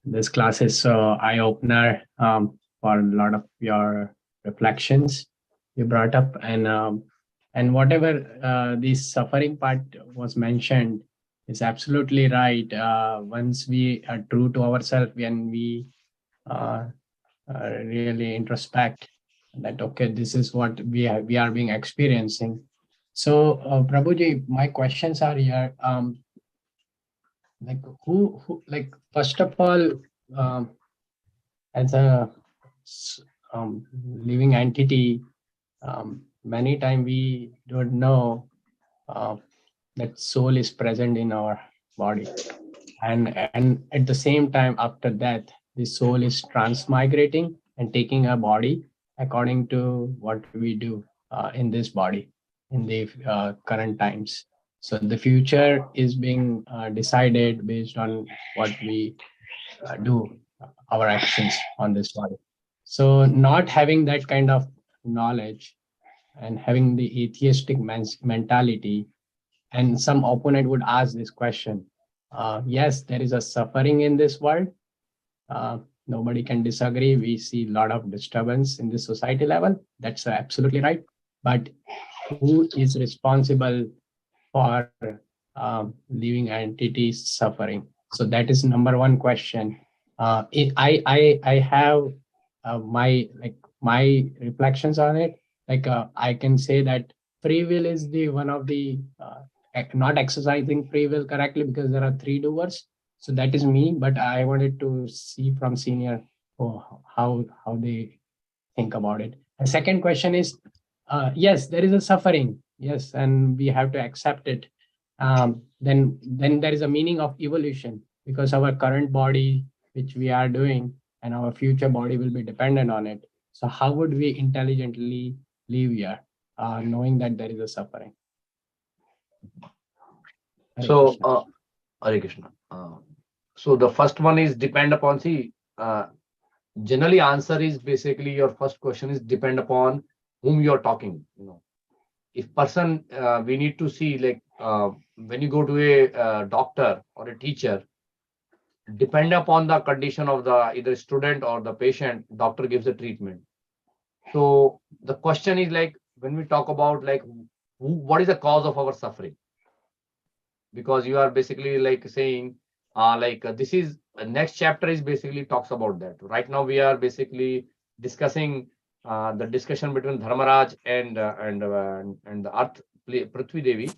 This class is eye-opener for a lot of your reflections you brought up, and whatever the suffering part was mentioned is absolutely right. Once we are true to ourselves, when we really introspect that, okay, this is what we are being experiencing. So, Prabhuji, my questions are here. Like who like, first of all, as a living entity, many times we don't know that soul is present in our body, and at the same time, after death, the soul is transmigrating and taking a body according to what we do in this body in the current times. So the future is being decided based on what we do, our actions on this body. So not having that kind of knowledge and having the atheistic mentality, and some opponent would ask this question, yes, there is a suffering in this world. Nobody can disagree. We see a lot of disturbance in the society level. That's absolutely right. But who is responsible for living entities suffering? So that is number one question. I have my reflections on it. I can say that free will is the one of the not exercising free will correctly, because there are three doers. So that is me, but I wanted to see from senior how they think about it. The second question is, yes, there is a suffering, yes, and we have to accept it. Then there is a meaning of evolution, because our current body, which we are doing, and our future body will be dependent on it. So how would we intelligently live here, knowing that there is a suffering? So, Hare Krishna. So the first one is depend upon, see, generally answer is basically, your first question is depend upon whom you're talking. If person, we need to see, like when you go to a doctor or a teacher, depend upon the condition of the either student or the patient, doctor gives the treatment. So the question is, like, when we talk about, like, what is the cause of our suffering? Because you are basically like saying, this is next chapter is basically talks about that. Right now we are basically discussing the discussion between Dharmaraj and the Earth, Prithvi Devi.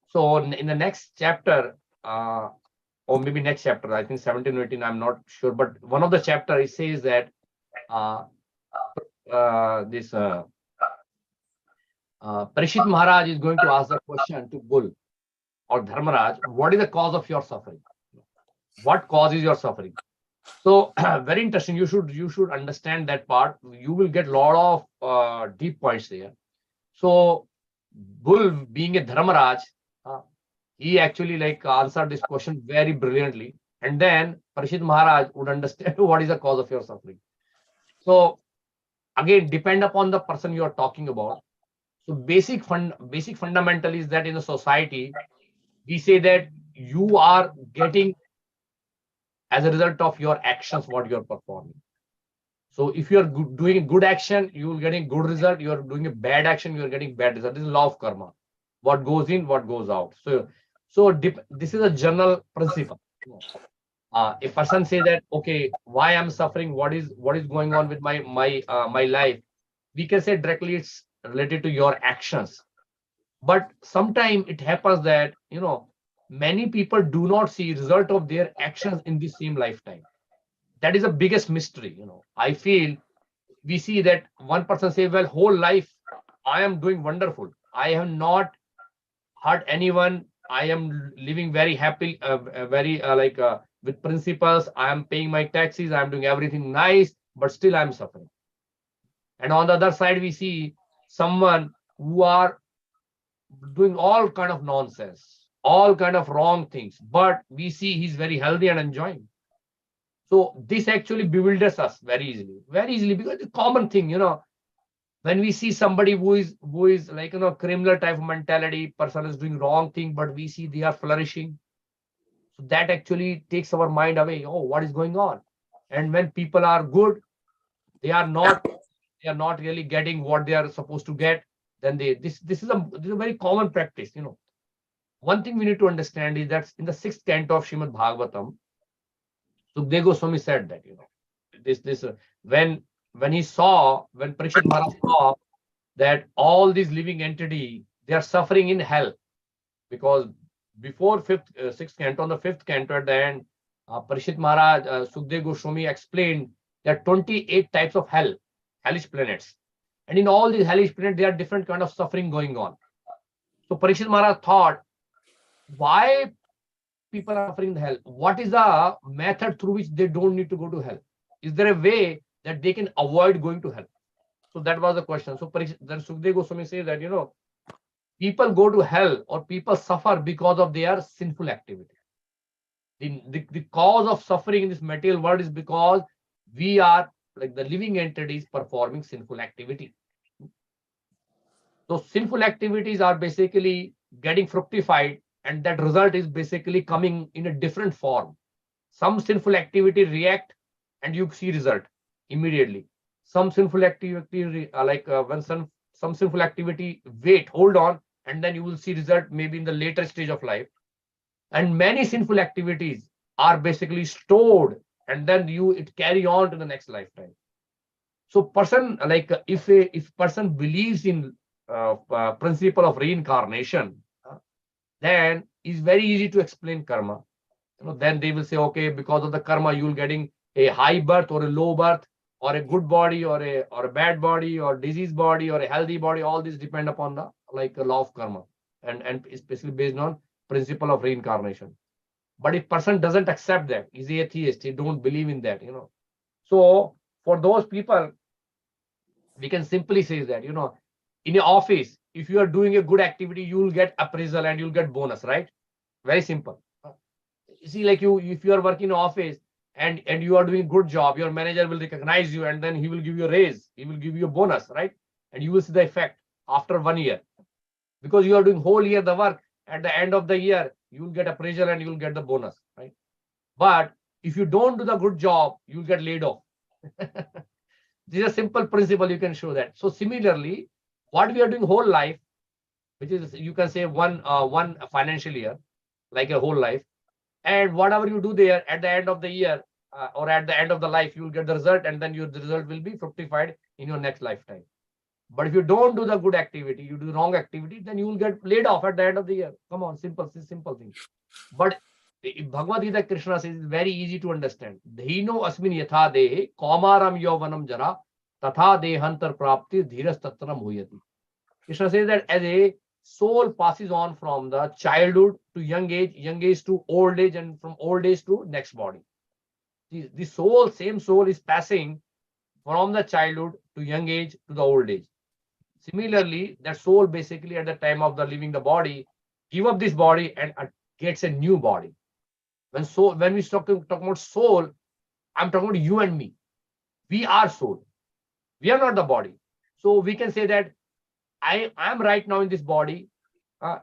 So in the next chapter, or maybe next chapter, I think 17 or 18, I'm not sure, but one of the chapter it says that Parishit Maharaj is going to ask the question to Bull or Dharmaraj, what is the cause of your suffering? What causes your suffering? So very interesting. You should understand that part. You will get a lot of deep points there. So Bull, being a Dharmaraj, he actually answered this question very brilliantly. And then Parishit Maharaj would understand what is the cause of your suffering. So again, depend upon the person you are talking about. So basic fundamental is that in the society, we say that you are getting as a result of your actions what you are performing. So if you are doing good action, you will getting good result. You are doing a bad action, you are getting bad result. This is law of karma. What goes in, what goes out. So this is a general principle. A person say that, okay, why I'm suffering? What is going on with my life? We can say directly it's related to your actions. But sometimes it happens that many people do not see result of their actions in the same lifetime. That is the biggest mystery. I feel we see that one person say, well, whole life I am doing wonderful. I have not hurt anyone. I am living very happy, very with principles. I am paying my taxes. I am doing everything nice, but still I am suffering. And on the other side, we see someone who are doing all kind of nonsense, all kind of wrong things, but we see he's very healthy and enjoying. So this actually bewilders us very easily, because the common thing, when we see somebody who is like criminal type of mentality, person is doing wrong thing, but we see they are flourishing. So that actually takes our mind away. Oh, what is going on? And when people are good, they are not really getting what they are supposed to get. Then this is a very common practice. One thing we need to understand is that in the 6th canto of Srimad Bhagavatam, Sukdev Goswami said that when Parikshit Maharaj saw that all these living entity, they are suffering in hell, because before 6th canto, on the 5th canto at the end, Parikshit Maharaj, Sukdev Goswami explained that 28 types of hellish planets, and in all these hellish planets there are different kind of suffering going on. So Parikshit Maharaj thought, why people are suffering in hell? What is the method through which they don't need to go to hell? Is there a way that they can avoid going to hell? So that was the question. So then Sukdev Goswami says that people go to hell, or people suffer because of their sinful activity. The cause of suffering in this material world is because we are, like the living entities, performing sinful activity. So sinful activities are basically getting fructified, and that result is basically coming in a different form. Some sinful activity react and you see result immediately. Some sinful activity, when some sinful activity, wait, hold on, and then you will see result maybe in the later stage of life. And many sinful activities are basically stored, and then it carry on to the next lifetime. So person, if person believes in principle of reincarnation, then it's very easy to explain karma. Then they will say, okay, because of the karma, you'll getting a high birth or a low birth, or a good body or a bad body, or disease body or a healthy body. All these depend upon the law of karma, and especially based on principle of reincarnation. But if person doesn't accept that, he's atheist, he don't believe in that, So for those people, we can simply say that, in your office, if you are doing a good activity, you will get appraisal and you'll get bonus, right? Very simple. You see, if you are working in office and you are doing a good job, your manager will recognize you, and then he will give you a raise, he will give you a bonus, right? And you will see the effect after 1 year, because you are doing whole year the work. At the end of the year, you will get appraisal and you will get the bonus, right? But if you don't do the good job, you will get laid off. This is a simple principle, you can show that. So similarly, what we are doing whole life, which is, you can say, one financial year, like a whole life, and whatever you do there, at the end of the year, or at the end of the life, you will get the result, and then the result will be fructified in your next lifetime. But if you don't do the good activity, you do the wrong activity, then you will get laid off at the end of the year. Come on, simple thing. But Bhagavad Gita, Krishna says, it's very easy to understand. Dhino asmin yatha dehe kaumaram yovanam jara tatha dehantar prapti dhiras tatram huyati. Krishna says that as a soul passes on from the childhood to young age to old age, and from old age to next body. The soul, same soul, is passing from the childhood to young age to the old age. Similarly, that soul basically at the time of the leaving the body, give up this body and gets a new body. When we talk about soul, I'm talking about you and me. We are soul. We are not the body. So we can say that I am right now in this body.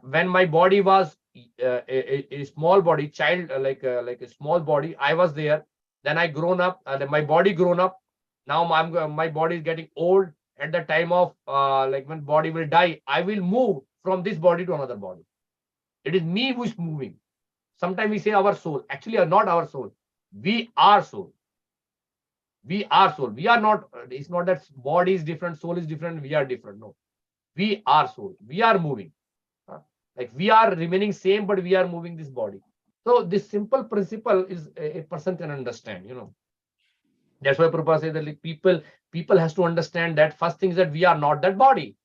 When my body was a small body, child, like a small body, I was there. Then I grown up, my body grown up, Now my body is getting old. At the time of like when body will die, I will move from this body to another body. It is me who is moving. Sometimes we say our soul. Actually, not our soul. We are soul. We are soul. We are not. It's not that body is different, soul is different. We are different. No, we are soul. We are moving. Like we are remaining same, but we are moving this body. So this simple principle is a person can understand. That's why Prabhupada says that like people has to understand that first thing is that we are not that body.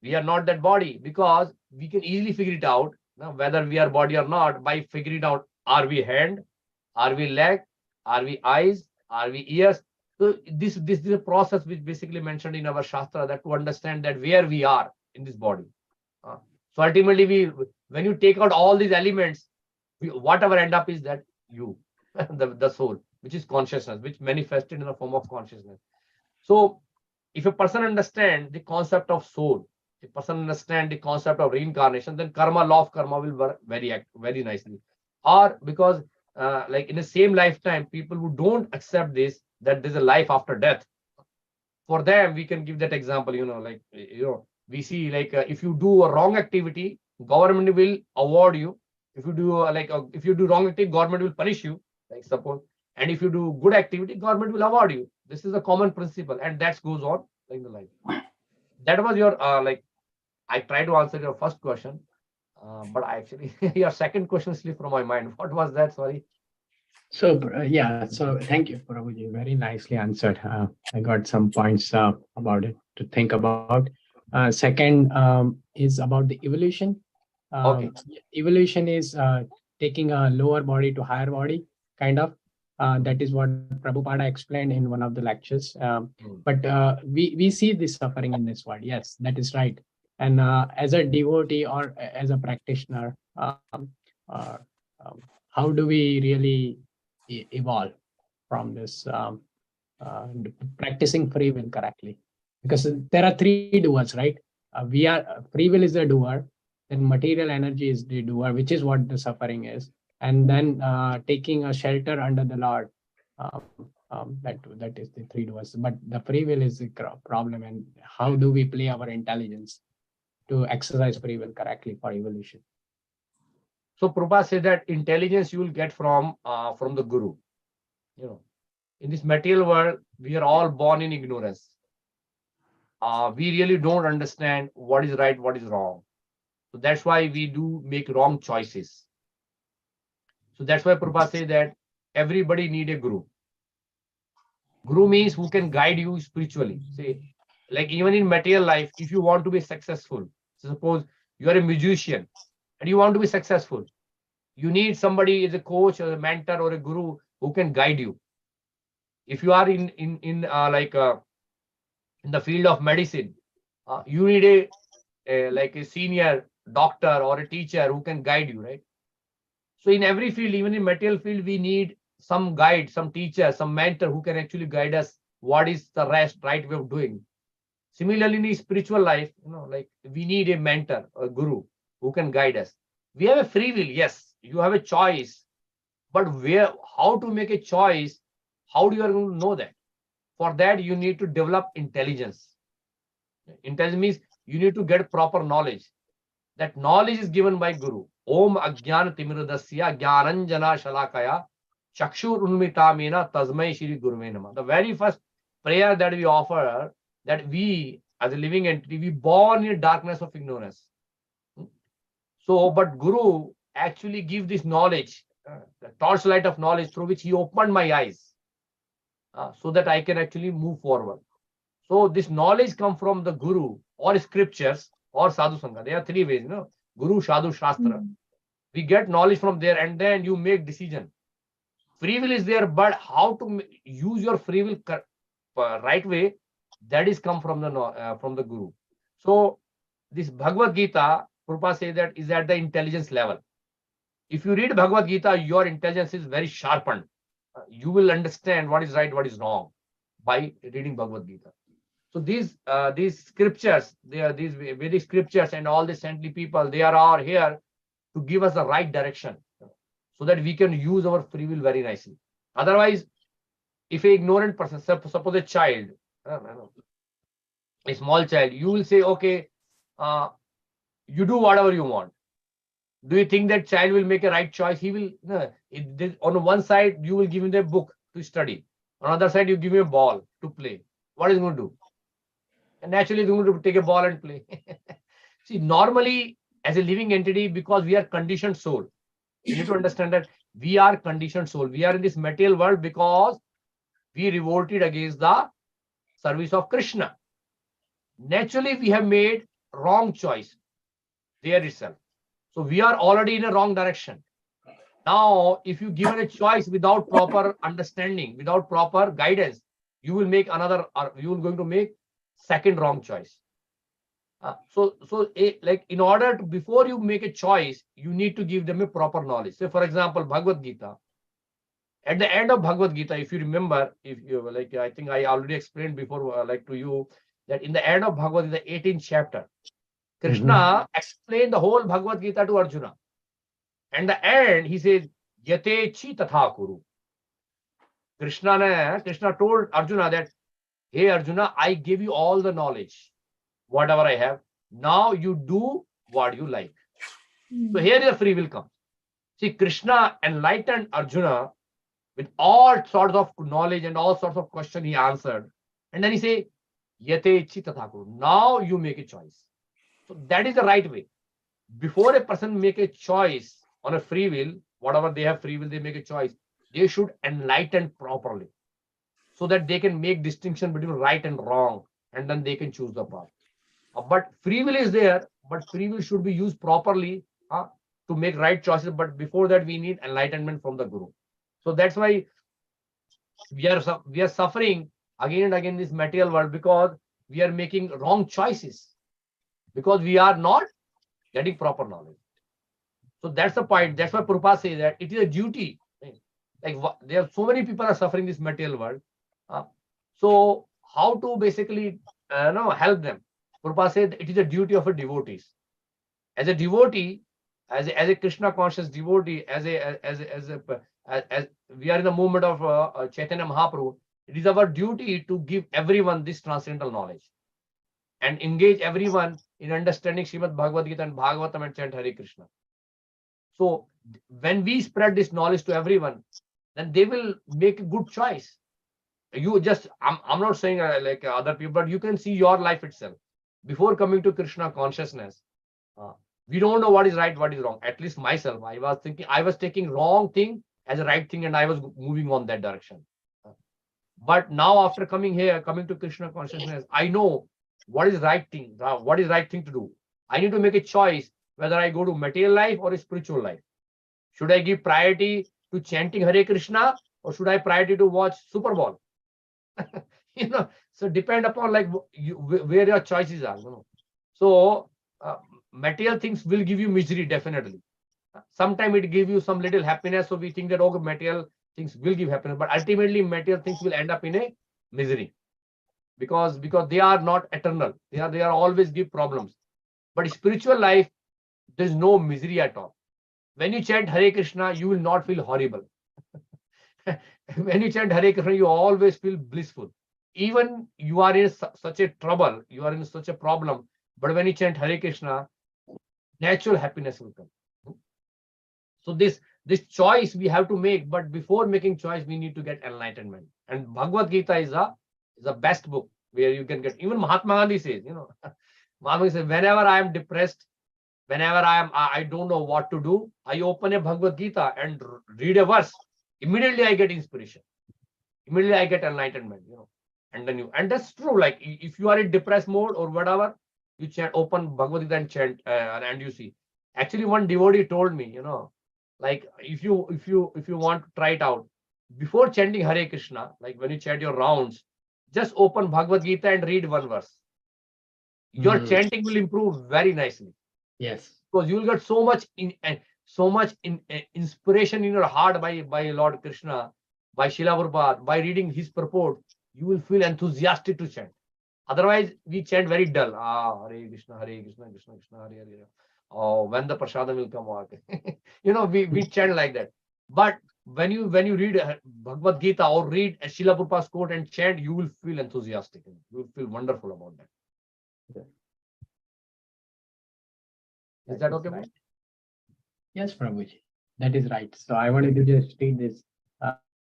We are not that body, because we can easily figure it out whether we are body or not by figuring out, are we hand, are we leg, are we eyes, are we ears. So this is a process which basically mentioned in our Shastra, that to understand that where we are in this body. So ultimately, when you take out all these elements, whatever end up is that you, the soul, which is consciousness, which manifested in the form of consciousness. So if a person understands the concept of soul, a person understands the concept of reincarnation, then law of karma will work very nicely. Or because like in the same lifetime, people who don't accept this, that there's a life after death, for them we can give that example. We see like if you do a wrong activity, government will award you. If you do if you do wrong activity, government will punish you, like suppose. And if you do good activity, government will award you. This is a common principle, and that goes on in the life. That was your I tried to answer your first question, but I actually your second question slipped from my mind. What was that? Sorry. So yeah, so thank you, Prabhuji. Very nicely answered. I got some points about it to think about. Second is about the evolution. Okay. Evolution is taking a lower body to higher body, kind of. That is what Prabhupada explained in one of the lectures. But we see this suffering in this world. Yes, that is right. And as a devotee or as a practitioner, how do we really evolve from this practicing free will correctly? Because there are three doers, right? Free will is the doer, then material energy is the doer, which is what the suffering is, and then taking a shelter under the Lord. That is the three doers. But the free will is the problem, and how do we play our intelligence to exercise free will correctly for evolution? So Prabhupada said that intelligence you will get from the Guru. In this material world, we are all born in ignorance. We really don't understand what is right, what is wrong. So that's why we do make wrong choices. So that's why Prabhupada says that everybody need a Guru. Guru means who can guide you spiritually. Say, like even in material life, if you want to be successful, suppose you are a musician and you want to be successful, you need somebody as a coach or a mentor or a guru who can guide you. If you are in the field of medicine, you need a senior doctor or a teacher who can guide you, right? So in every field, even in material field, we need some guide, some teacher, some mentor who can actually guide us what is the right way of doing. Similarly, in spiritual life, like we need a mentor, a guru who can guide us. We have a free will, yes, you have a choice, but how to make a choice, how do you going to know that? For that, you need to develop intelligence. Intelligence means you need to get proper knowledge. That knowledge is given by Guru. Om Ajnana Timiradasya Jnananjana Shalakaya Chakshur Unmitamena Tasmai Shri Guruve Namah. The very first prayer that we offer, that we as a living entity, we born in darkness of ignorance. So, but Guru actually give this knowledge, the torchlight of knowledge through which he opened my eyes, so that I can actually move forward. So this knowledge comes from the Guru or scriptures or Sadhu Sangha. There are three ways, Guru, Sadhu, Shastra. We get knowledge from there, and then you make decision. Free will is there, but how to use your free will right way, that is come from the Guru. So this Bhagavad Gita, Prabhupada says that is at the intelligence level. If you read Bhagavad Gita, your intelligence is very sharpened. You will understand what is right, what is wrong by reading Bhagavad Gita. So these scriptures, these Vedic scriptures and all the saintly people, they are all here to give us the right direction, so that we can use our free will very nicely. Otherwise, if an ignorant person, suppose a child, a small child, you will say, okay, you do whatever you want. Do you think that child will make a right choice? He will. No. On one side, you will give him the book to study. On the other side, you give him a ball to play. What is he going to do? And naturally, he's going to take a ball and play. See, normally, as a living entity, because we are conditioned soul, you need to understand that we are conditioned soul. We are in this material world because we revolted against the service of Krishna. Naturally, we have made wrong choice there itself. So we are already in a wrong direction. Now, if you given a choice without proper understanding, without proper guidance, you will make another, you will going to make second wrong choice. Like in order to, before you make a choice, you need to give them a proper knowledge. So, for example, Bhagavad Gita. At the end of Bhagavad Gita, if you remember, if you like, I think I already explained before, like to you, that in the end of Bhagavad Gita, 18th chapter, Krishna explained the whole Bhagavad Gita to Arjuna. And the end, he says, Yate chi tatha kuru. Krishna told Arjuna that, hey Arjuna, I gave you all the knowledge, whatever I have. Now you do what you like. So here the free will comes. See, Krishna enlightened Arjuna with all sorts of knowledge and all sorts of questions he answered. And then he said, Yate chi tatha kuru. Now you make a choice. So that is the right way. Before a person make a choice on a free will, whatever they have free will, they make a choice. They should enlighten properly so that they can make distinction between right and wrong, and then they can choose the path. But free will is there, but free will should be used properly to make right choices. But before that, we need enlightenment from the Guru. So that's why we are suffering again and again in this material world, because we are making wrong choices, because we are not getting proper knowledge. So that's the point. That's why Prabhupada says that it is a duty. Like there are so many people are suffering this material world. So how to basically help them? Prabhupada said it is a duty of a devotee. As a devotee, as a Krishna conscious devotee, as we are in the movement of Chaitanya Mahaprabhu, it is our duty to give everyone this transcendental knowledge and engage everyone in understanding Srimad Bhagavad Gita and Bhagavatam and chant Hare Krishna. So when we spread this knowledge to everyone, then they will make a good choice. You just, I'm not saying like other people, but you can see your life itself. Before coming to Krishna consciousness, we don't know what is right, what is wrong. At least myself, I was taking wrong thing as a right thing, and I was moving on that direction. But now after coming here, coming to Krishna consciousness, I know what is right thing, to do. I need to make a choice whether I go to material life or a spiritual life. Should I give priority to chanting Hare Krishna, or should I priority to watch Super Bowl? So depend upon like where your choices are. So material things will give you misery, definitely. Sometimes it give you some little happiness, so we think that okay, material things will give happiness, but ultimately material things will end up in a misery, because they are not eternal. They are always give problems. But spiritual life, there's no misery at all. When you chant Hare Krishna, you will not feel horrible. When you chant Hare Krishna, you always feel blissful. Even you are in such a trouble, you are in such a problem, but when you chant Hare Krishna, natural happiness will come. So this choice we have to make, but before making choice, we need to get enlightenment. And Bhagavad Gita is a best book where you can get. Even Mahatma Gandhi says, Mahatma says, whenever I am depressed, whenever I don't know what to do, I open a Bhagavad Gita and read a verse. Immediately I get inspiration. Immediately I get enlightenment. And that's true. Like if you are in depressed mode or whatever, you chant, open Bhagavad Gita and chant, and you see. Actually, one devotee told me, like if you want to try it out, before chanting Hare Krishna, like when you chant your rounds, just open Bhagavad Gita and read one verse. Your chanting will improve very nicely. Yes, because you will get so much inspiration in your heart by Lord Krishna, by Srila Prabhupada, by reading his purport. You will feel enthusiastic to chant. Otherwise, we chant very dull. Hare Krishna, Krishna Krishna, Hare Hare. Oh, when the prasadam will come out. We chant like that. But when you read Bhagavad Gita or read Srila Prabhupada's quote and chant, you will feel enthusiastic. You will feel wonderful about that. Is that okay? Right. Yes, Prabhuji, that is right. So I wanted to just read this.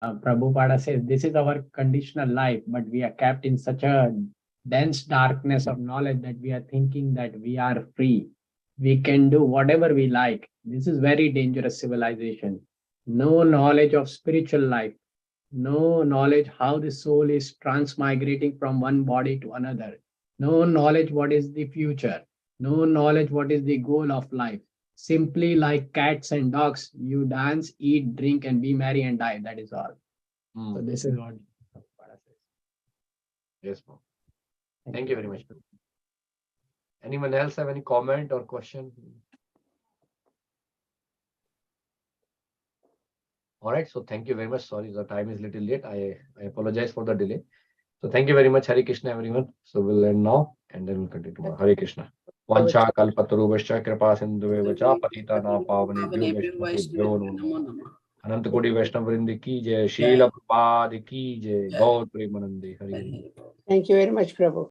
Prabhupada says, this is our conditional life, but we are kept in such a dense darkness of knowledge that we are thinking that we are free. We can do whatever we like. This is very dangerous civilization. No knowledge of spiritual life. No knowledge how the soul is transmigrating from one body to another. No knowledge what is the future. No knowledge what is the goal of life. Simply like cats and dogs, you dance, eat, drink, and be merry and die. That is all. So this is what Prabhupada says. Yes, ma'am. Thank you very much. Anyone else have any comment or question? All right. So thank you very much. Sorry, the time is a little late. I apologize for the delay. So thank you very much. Hare Krishna, everyone. So we'll end now and then we'll continue tomorrow. Hare Krishna. Vancha kalpatarubhascha kripa sindhuvevacha patita na pavanebhyo vaishnavebhyo namo namah. अनंत कोटि वैष्णव वृंद की जय, शील प्रपाद की जय, गौर प्रेमानंदे Hari Hari. Thank you very much, Prabhu.